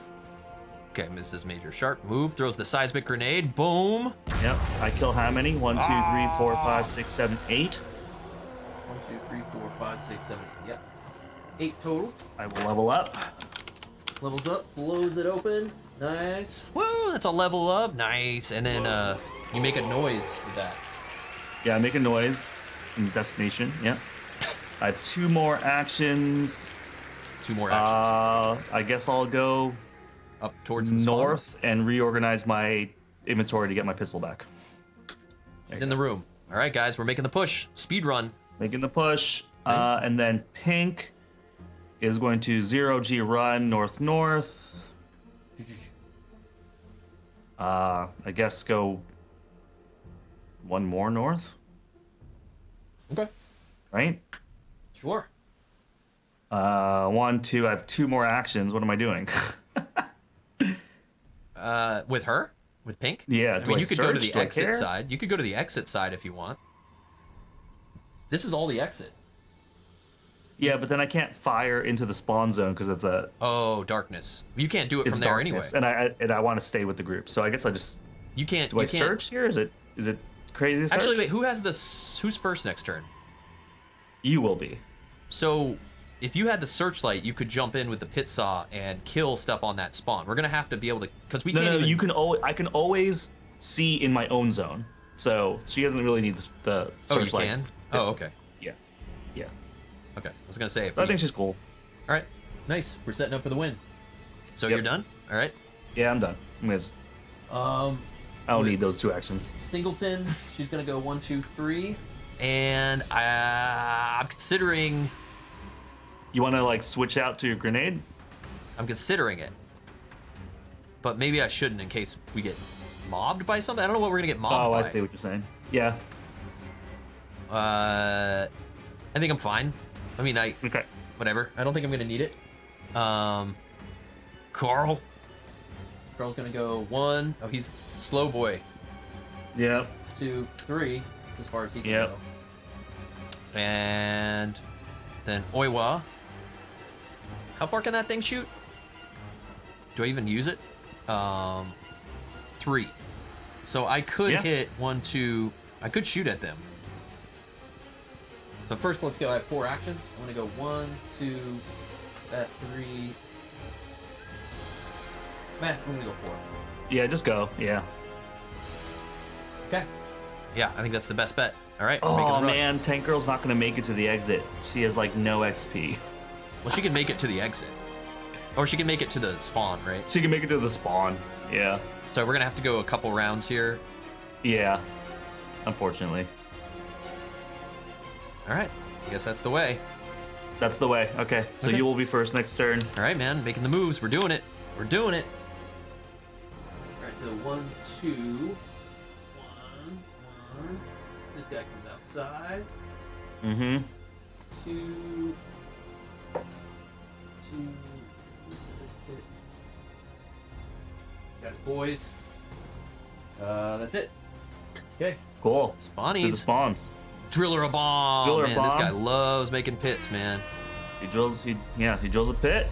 Okay, Mrs. Major Sharp. Move, throws the seismic grenade. Boom. Yep. I kill how many? 1, 2, 3, 4, 5, 6, 7, 8. 1, 2, 3, 4, 5, 6, 7. Yep. 8 total. I will level up. Levels up, blows it open. Nice. Woo, that's a level up. Nice. And then You make a noise with that. Yeah, make a noise in destination. Yep. I have 2 more actions. 2 more actions. I guess I'll go Up towards the spawn. north and reorganize my inventory to get my pistol back. He's in the room. All right, guys, we're making the push. Speed run. Making the push. And then Pink is going to 0G run north. I guess go 1 more north, Okay. right? Sure. 1, 2. I have 2 more actions. What am I doing? With her? With Pink? Yeah, I do mean, I you could go to search? the Do I exit care? side. You could go to the exit side if you want. This is all the exit. Yeah, but then I can't fire into the spawn zone because it's Oh, darkness. You can't do it it's from there darkness, anyway. and I want to stay with the group. So I guess I just You can't. do. I you can't. search here? Is it crazy to search? Actually, wait. Who has this? Who's first next turn? You will be. So, if you had the searchlight, you could jump in with the pit saw and kill stuff on that spawn. We're gonna have to be able to, because we No, can't no, even. you can always. I can always see in my own zone. So she doesn't really need the Oh, you searchlight. can. Oh, okay. Yeah. Okay. I was gonna say. If So I we- think she's cool. All right. Nice. We're setting up for the win. So Yep. you're done. All right. Yeah, I'm done. I don't need those 2 actions. Singleton, she's gonna go 1, 2, 3. And I'm considering. You want to like switch out to your grenade? I'm considering it. But maybe I shouldn't in case we get mobbed by something. I don't know what we're gonna get mobbed Oh, by. I see what you're saying. Yeah. I think I'm fine. I mean, Okay. whatever. I don't think I'm gonna need it. Carl. Girl's gonna go 1, Oh, he's slow boy. Yeah. 2, 3. That's as far as he can Yep. go. And then Oiwa. How far can that thing shoot? Do I even use it? 3. So I could Yeah. hit 1, 2. I could shoot at them. But first, let's go. I have 4 actions. I'm gonna go 1, 2, 3. Man, I'm gonna go 4. Yeah, just go. Yeah. Okay. Yeah, I think that's the best bet. All right, we're making Oh the rush. man, Tank Girl's not gonna make it to the exit. She has like no XP. Well, she can make it to the exit. Or she can make it to the spawn, right? She can make it to the spawn. Yeah. So we're gonna have to go a couple rounds here. Yeah. Unfortunately. All right, I guess that's the way. That's the way. Okay. So Okay. you will be first next turn. All right, man, making the moves. We're doing it. We're doing it. Alright, so 1, 2. 1. This guy comes outside. Mm-hmm. 2. 2. This pit. Got it, boys. That's it. Okay. Cool. To the Spawnies. spawns. Driller a bomb. Driller a Man, this bomb. guy loves making pits, man. He drills a pit.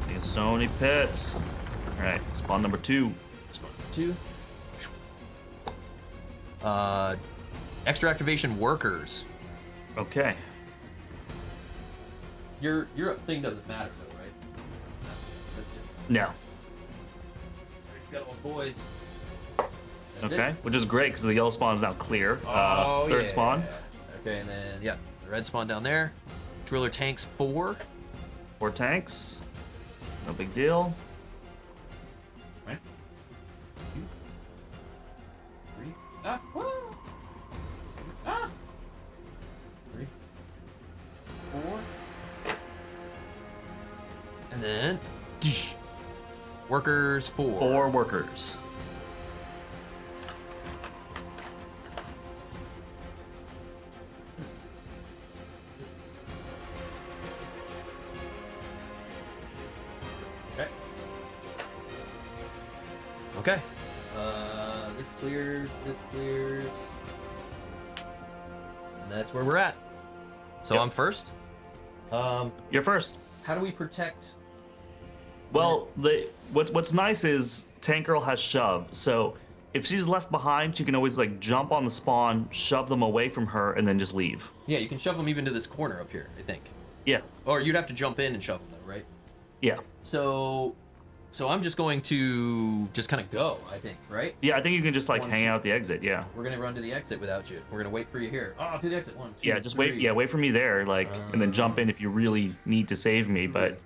He has so many pits. Alright, spawn number 2. Spawn 2. Extra activation workers. Okay. Your thing doesn't matter though, right? No, that's it. No. Got all boys. That's Okay, it. which is great because the yellow spawn is now clear. Oh, Third yeah. spawn. Okay, and then yeah, the red spawn down there. Driller tanks 4. 4 tanks. No big deal. Right. 2, 3. Ah! Woo! Ah! 3, 4. And then workers 4. 4 workers. Okay. Okay. This clears. This clears. And that's where we're at. So Yep. I'm first. You're first. How do we protect? Well, what's nice is Tank Girl has shove, so if she's left behind, she can always like jump on the spawn, shove them away from her, and then just leave. Yeah, you can shove them even to this corner up here, I think. Yeah, Or you'd have to jump in and shove them, though, right? yeah, So I'm just going to just kind of go, I think, right? yeah. I think you can just like One, hang two. out at the exit. Yeah, We're gonna run to the exit without you. We're gonna wait for you here. Oh, to the exit. 1, 2. yeah. Just wait. 3. Yeah, wait for me there, like, and then jump in if you really need to save me. But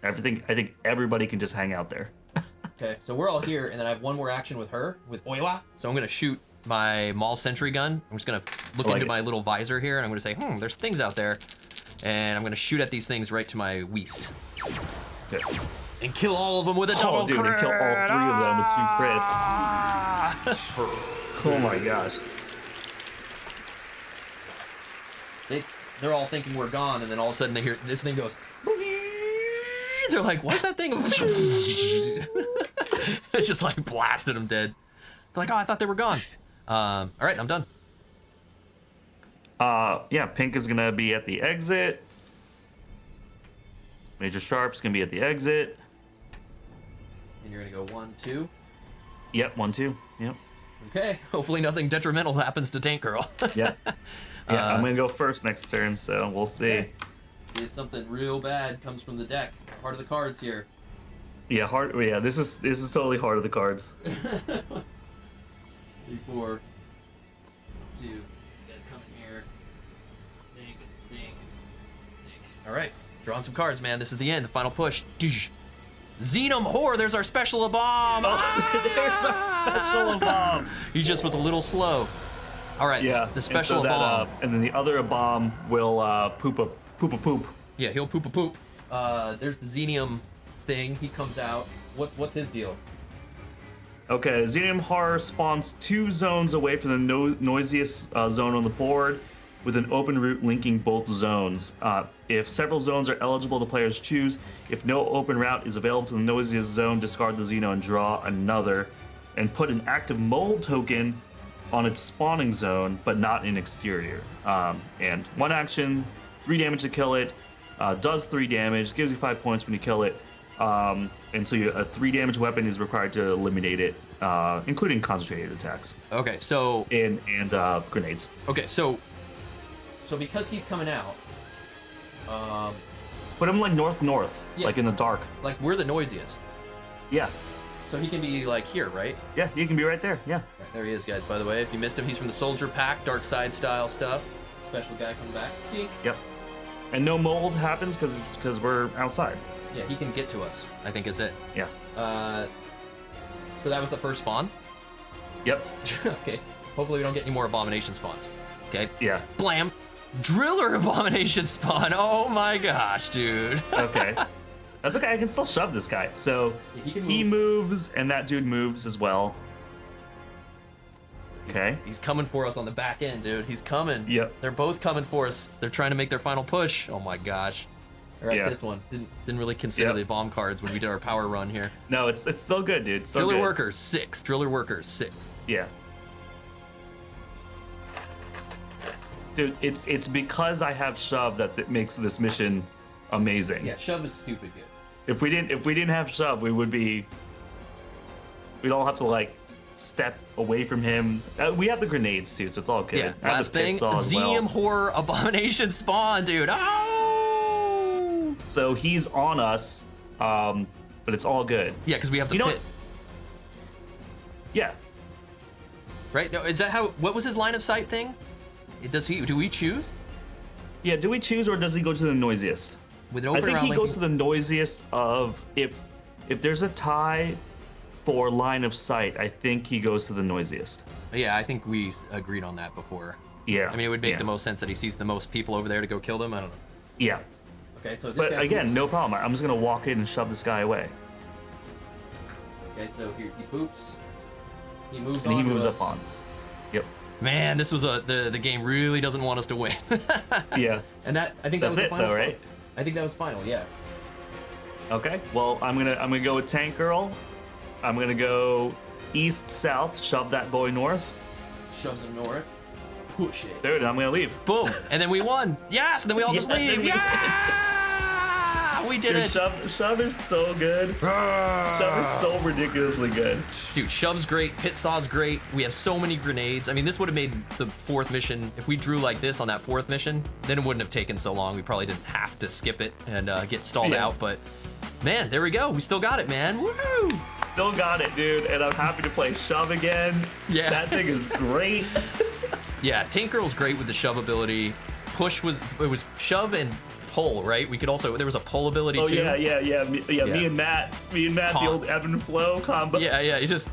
I think everybody can just hang out there. Okay, so we're all here, and then I have one more action with her, with Oiwa. So I'm gonna shoot my Maul sentry gun. I'm just gonna look I like into it. my little visor here, and I'm gonna say, there's things out there, and I'm gonna shoot at these things right to my waist Okay. and kill all of them with a double Oh, dude, and crit. kill all 3 of them with 2 crits. Ah! Oh my gosh. They're all thinking we're gone, and then all of a sudden they hear this thing goes. They're like, what's that thing? It's just like blasted them dead. They're like, oh, I thought they were gone. All right, I'm done. Yeah, Pink is gonna be at the exit. Major Sharp's gonna be at the exit. And you're gonna go 1, 2. Yep, 1, 2. Yep. Okay. Hopefully nothing detrimental happens to Tank Girl. Yeah. Yeah, I'm gonna go first next turn, so we'll see. Okay. See if something real bad comes from the deck. Part of the cards here. Yeah, hard. Yeah, this is totally hard of the cards. 3, 4, 2. These guys coming here. Dink, dink, dink. All right, drawing some cards, man. This is the end, the final push. Xeno Horror, there's our special bomb. There's our special bomb. He just was a little slow. All right, Yeah, the special and so bomb. and then the other bomb will poop a poop. Yeah, he'll poop a poop. There's the Xenium thing. He comes out. What's his deal? Okay, Xenium Horror spawns 2 zones away from the noisiest zone on the board, with an open route linking both zones. If several zones are eligible, the players choose. If no open route is available to the noisiest zone, discard the Xeno and draw another, and put an active mold token on its spawning zone, but not in exterior. And 1 action, 3 damage to kill it, does 3 damage, gives you 5 points when you kill it. And so a 3 damage weapon is required to eliminate it, including concentrated attacks Okay, so and grenades. okay, so because he's coming out, Put him like north, Yeah. like in the dark. like we're the noisiest, Yeah, so he can be like here, right? yeah, you can be right there. Yeah. There he is, guys. By the way, if you missed him, he's from the Soldier Pack, Dark Side style stuff. special guy coming back. Dink. Yep. And no mold happens because we're outside. Yeah, he can get to us, I think is it. Yeah. So that was the first spawn. Yep. Okay. Hopefully we don't get any more abomination spawns. Okay. Yeah. Blam. Driller abomination spawn. Oh my gosh, dude. Okay. That's okay. I can still shove this guy. So Yeah, he can he moves, and that dude moves as well. Okay. He's coming for us on the back end, dude. He's coming. Yep. They're both coming for us. They're trying to make their final push. Oh my gosh. All right, Yeah. this one. Didn't really consider Yep. the bomb cards when we did our power run here. No, it's still good, dude. It's still Driller good. workers 6. Driller workers 6. Yeah. Dude, it's because I have shove that makes this mission amazing. Yeah, shove is stupid good. If we didn't have shove, we'd all have to like step away from him. We have the grenades too, so it's all good. Yeah. I have Last the pit thing, saw as well. Xenium horror abomination spawn, dude. Oh! So he's on us. but it's all good. Yeah, because we have the You know pit. Yeah. Right? No, is that how? What was his line of sight thing? Do we choose? Yeah, do we choose or does he go to the noisiest? With an open I think round he lane, goes to the noisiest of if there's a tie for line of sight, I think he goes to the noisiest. Yeah, I think we agreed on that before. Yeah. I mean, it would make the most sense that he sees the most people over there to go kill them. I don't know. Yeah. Okay, so this But guy again, poops. no problem. I'm just gonna walk in and shove this guy away. Okay, so he poops. He moves And on he to moves us. up on us. Yep. Man, this was the game really doesn't want us to win. Yeah. And that I think that That's was the it final though, score. right? I think that was final, yeah. Okay. Well, I'm gonna go with Tank Girl. I'm gonna go east south, shove that boy north. Shoves him north. Push it. Dude, I'm gonna leave. Boom, and then we won. Yes, and then we all just Yeah, leave. then we- Yeah, we did Dude, it. shove is so good. Shove is so ridiculously good. Dude, shove's great. Pit saw's great. We have so many grenades. I mean, this would have made the 4th mission. If we drew like this on that 4th mission, then it wouldn't have taken so long. We probably didn't have to skip it and get stalled Yeah. out. But man, there we go. We still got it, man. Woo! Still got it, dude, and I'm happy to play shove again. Yeah. That thing is great. Yeah, Tank Girl's great with the shove ability. Push was shove and pull, right? We could also there was a pull ability Oh too. yeah. Me and Matt, the Taunt. old ebb and flow combo. Yeah, you just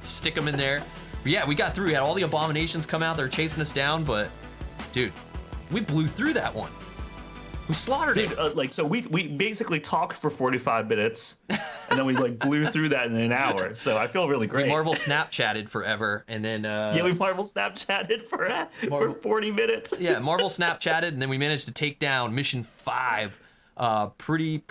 stick them in there. But yeah, we got through. We had all the abominations come out. They're chasing us down, but dude, we blew through that one. We slaughtered it. Dude, so we basically talked for 45 minutes, and then we like blew through that in an hour. So I feel really great. We Marvel Snapchatted forever, and then we Marvel Snapchatted for 40 minutes. yeah, Marvel Snapchatted, and then we managed to take down Mission 5. Pretty.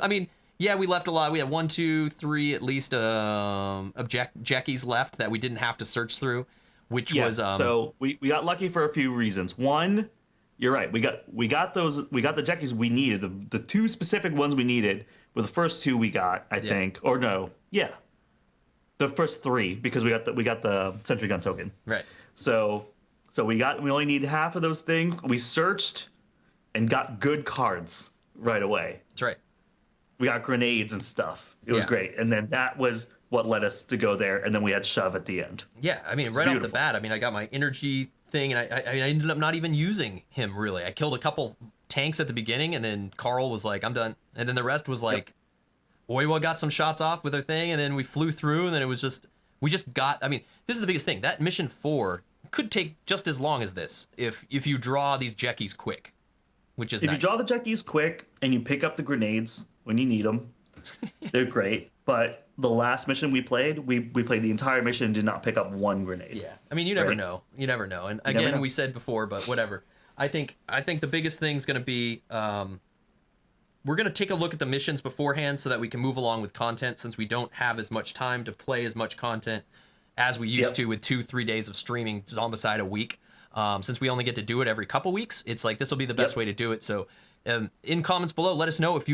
I mean, yeah, we left a lot. We had 1, 2, 3 at least Jackies left that we didn't have to search through, which was so we got lucky for a few reasons. One, you're right. We got the Jackies we needed. The 2 specific ones we needed were the first 2 we got, I think. Or no, yeah. The first 3 because we got the sentry gun token. right. So we only need half of those things. We searched and got good cards right away. That's right. We got grenades and stuff. It was Yeah. great. And then that was what led us to go there. And then we had shove at the end. Yeah, I mean, right off the beautiful. bat, I mean, I got my energy thing, and I ended up not even using him, really. I killed a couple tanks at the beginning, and then Carl was like, I'm done. And then the rest was like, Oiwa got some shots off with her thing, and then we flew through, and then it was just, we just got, I mean, this is the biggest thing. That Mission 4 could take just as long as this if you draw these Jeckies quick, which is If nice. you draw the Jeckies quick and you pick up the grenades when you need them, they're great. But the last mission we played the entire mission and did not pick up 1 grenade. Yeah, I mean, you never Right. know. You never know. And never again, know. we said before, but whatever. I think the biggest thing is going to be we're going to take a look at the missions beforehand so that we can move along with content, since we don't have as much time to play as much content as we used to with 2-3 days of streaming Zombicide a week. Since we only get to do it every couple weeks, it's like this will be the best way to do it. So in comments below, let us know if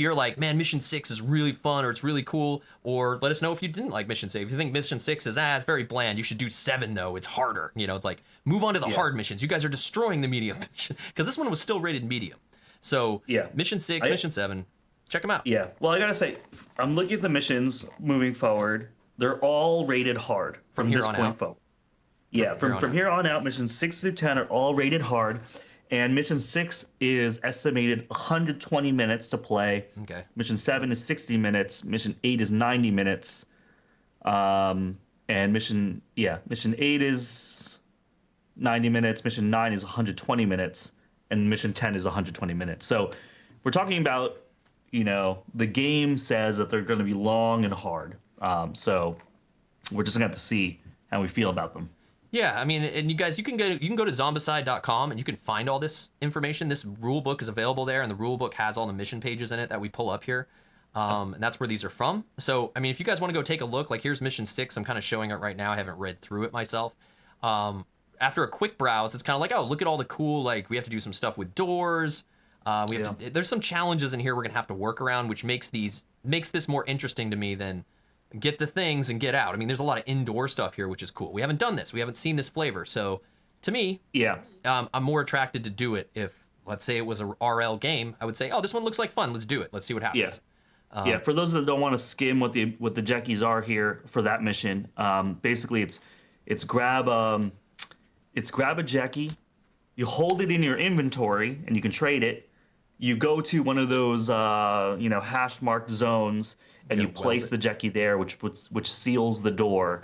you're like, man, Mission 6 is really fun or it's really cool, or let us know if you didn't like Mission 6. If you think Mission 6 is, it's very bland, you should do 7 though, it's harder. You know, it's like, move on to the hard missions. You guys are destroying the medium mission, because this one was still rated medium. So Mission 6, Mission 7, check them out. Yeah. Well, I gotta say, I'm looking at the missions moving forward. They're all rated hard from here this on point out? forward. Yeah, from here on out, missions 6 through 10 are all rated hard. And Mission 6 is estimated 120 minutes to play. Okay. Mission 7 is 60 minutes. Mission 8 is 90 minutes. And Mission 8 is 90 minutes. Mission 9 is 120 minutes. And Mission 10 is 120 minutes. So we're talking about, the game says that they're going to be long and hard. So we're just going to have to see how we feel about them. Yeah, I mean, and you guys, you can go to zombicide.com and you can find all this information. This rule book is available there, and the rule book has all the mission pages in it that we pull up here. And that's where these are from. So, I mean, if you guys want to go take a look, like here's Mission 6. I'm kind of showing it right now. I haven't read through it myself. After a quick browse, it's kind of like, oh, look at all the cool, like, we have to do some stuff with doors. There's some challenges in here we're going to have to work around, which makes this more interesting to me than get the things and get out. I mean, there's a lot of indoor stuff here, which is cool. We haven't done this. We haven't seen this flavor. So, to me, I'm more attracted to do it if let's say it was a RL game, I would say, oh, this one looks like fun. Let's do it. Let's see what happens. Yeah. For those that don't want to skim what the Jeckies are here for that mission, basically it's grab a Jeckie, you hold it in your inventory, and you can trade it. You go to one of those hash marked zones, and you place the Jeckie there, which seals the door.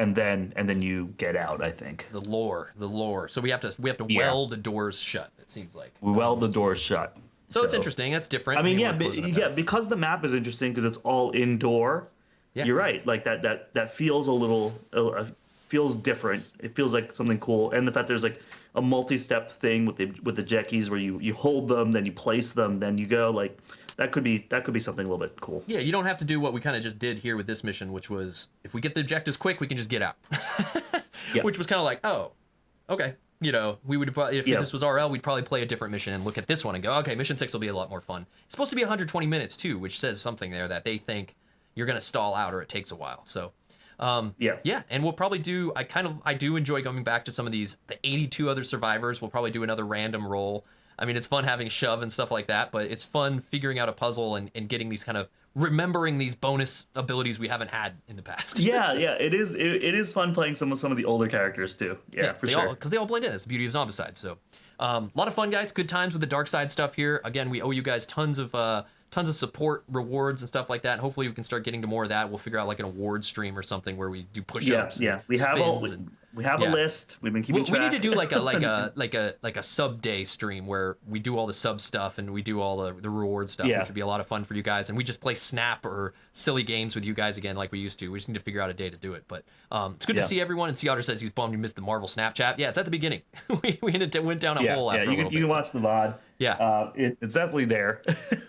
And then you get out, I think. The lore. So we have to weld the doors shut. It seems like we weld the doors shut. So it's interesting. That's different. I mean, because the map is interesting because it's all indoor. Yeah. You're right. Like that feels a little feels different. It feels like something cool, and the fact there's like a multi-step thing with the Jeckies where you hold them, then you place them, then you go. Like that could be something a little bit cool. Yeah, you don't have to do what we kind of just did here with this mission, which was if we get the objectives quick, we can just get out. Which was kind of like, oh, okay. We would if this was RL, we'd probably play a different mission and look at this one and go, okay, mission 6 will be a lot more fun. It's supposed to be 120 minutes too, which says something there that they think you're gonna stall out or it takes a while. So. Yeah, and we'll probably do. I do enjoy going back to some of the 82 other survivors. We'll probably do another random roll. I mean, it's fun having shove and stuff like that, but it's fun figuring out a puzzle and getting these kind of remembering these bonus abilities we haven't had in the past. Yeah, it is. It is fun playing some of the older characters too. Yeah, for sure. Because they all blend in. It's the beauty of Zombicide. So, a lot of fun, guys. Good times with the dark side stuff here. Again, we owe you guys tons of support, rewards, and stuff like that. And hopefully we can start getting to more of that. We'll figure out like an award stream or something where we do push-ups. Yeah. We have a list. We've been keeping track. We need to do like a sub day stream where we do all the sub stuff and we do all the reward stuff, which would be a lot of fun for you guys. And we just play Snap or silly games with you guys again like we used to. We just need to figure out a day to do it. But it's good to see everyone. And Sea Otter says he's bummed he missed the Marvel Snapchat. Yeah, it's at the beginning. we went down a hole after a little bit. You can watch the VOD. Yeah. It's definitely there.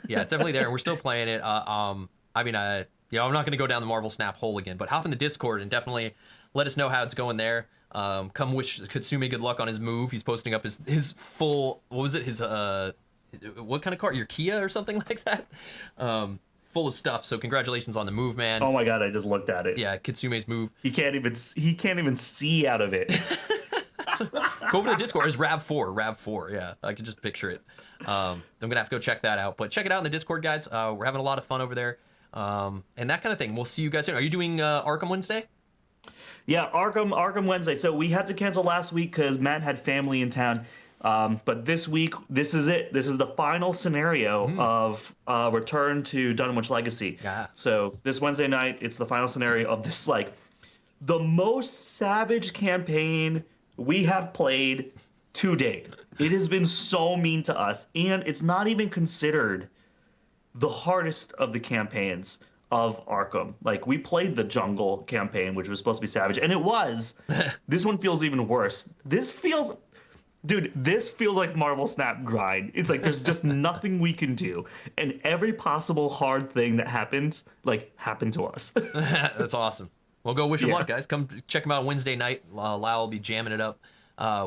Yeah, it's definitely there, and we're still playing it. I'm not going to go down the Marvel Snap hole again, but hop in the Discord and definitely let us know how it's going there. Come wish Katsumi good luck on his move. He's posting up his full, what was it, his, what kind of car? Your Kia or something like that? Full of stuff, so congratulations on the move, man. Oh my god, I just looked at it. Yeah, Katsume's move. He can't even see out of it. Go over to the Discord. It's Rav4. Yeah, I can just picture it. I'm gonna have to go check that out. But check it out in the Discord, guys. We're having a lot of fun over there, and that kind of thing. We'll see you guys soon. Are you doing Arkham Wednesday? Yeah, Arkham Wednesday. So we had to cancel last week because Matt had family in town. But this week, this is it. This is the final scenario of Return to Dunwich Legacy. Yeah. So this Wednesday night, it's the final scenario of this the most savage campaign we have played to date. It has been so mean to us, and it's not even considered the hardest of the campaigns of Arkham. Like, we played the Jungle campaign, which was supposed to be savage, and it was. This one feels even worse. This feels like Marvel Snap grind. It's like there's just nothing we can do, and every possible hard thing that happens, happened to us. That's awesome. Well, go wish him luck, guys. Come check him out Wednesday night. Lyle will be jamming it up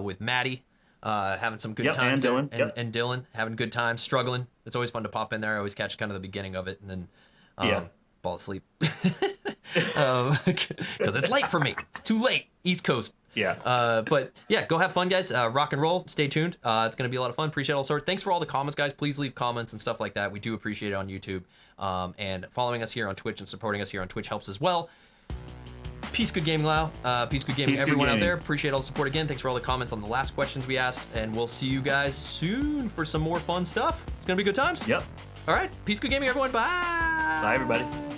with Maddie, having some good times. And Dylan. And Dylan, having good times, struggling. It's always fun to pop in there. I always catch kind of the beginning of it and then fall asleep. Because it's late for me. It's too late. East Coast. Yeah. But yeah, go have fun, guys. Rock and roll. Stay tuned. It's going to be a lot of fun. Appreciate all sorts. Thanks for all the comments, guys. Please leave comments and stuff like that. We do appreciate it on YouTube. And following us here on Twitch and supporting us here on Twitch helps as well. Peace, good gaming, Lyle. Peace, good gaming, everyone out there. Appreciate all the support again. Thanks for all the comments on the last questions we asked. And we'll see you guys soon for some more fun stuff. It's going to be good times. Yep. All right. Peace, good gaming, everyone. Bye. Bye, everybody.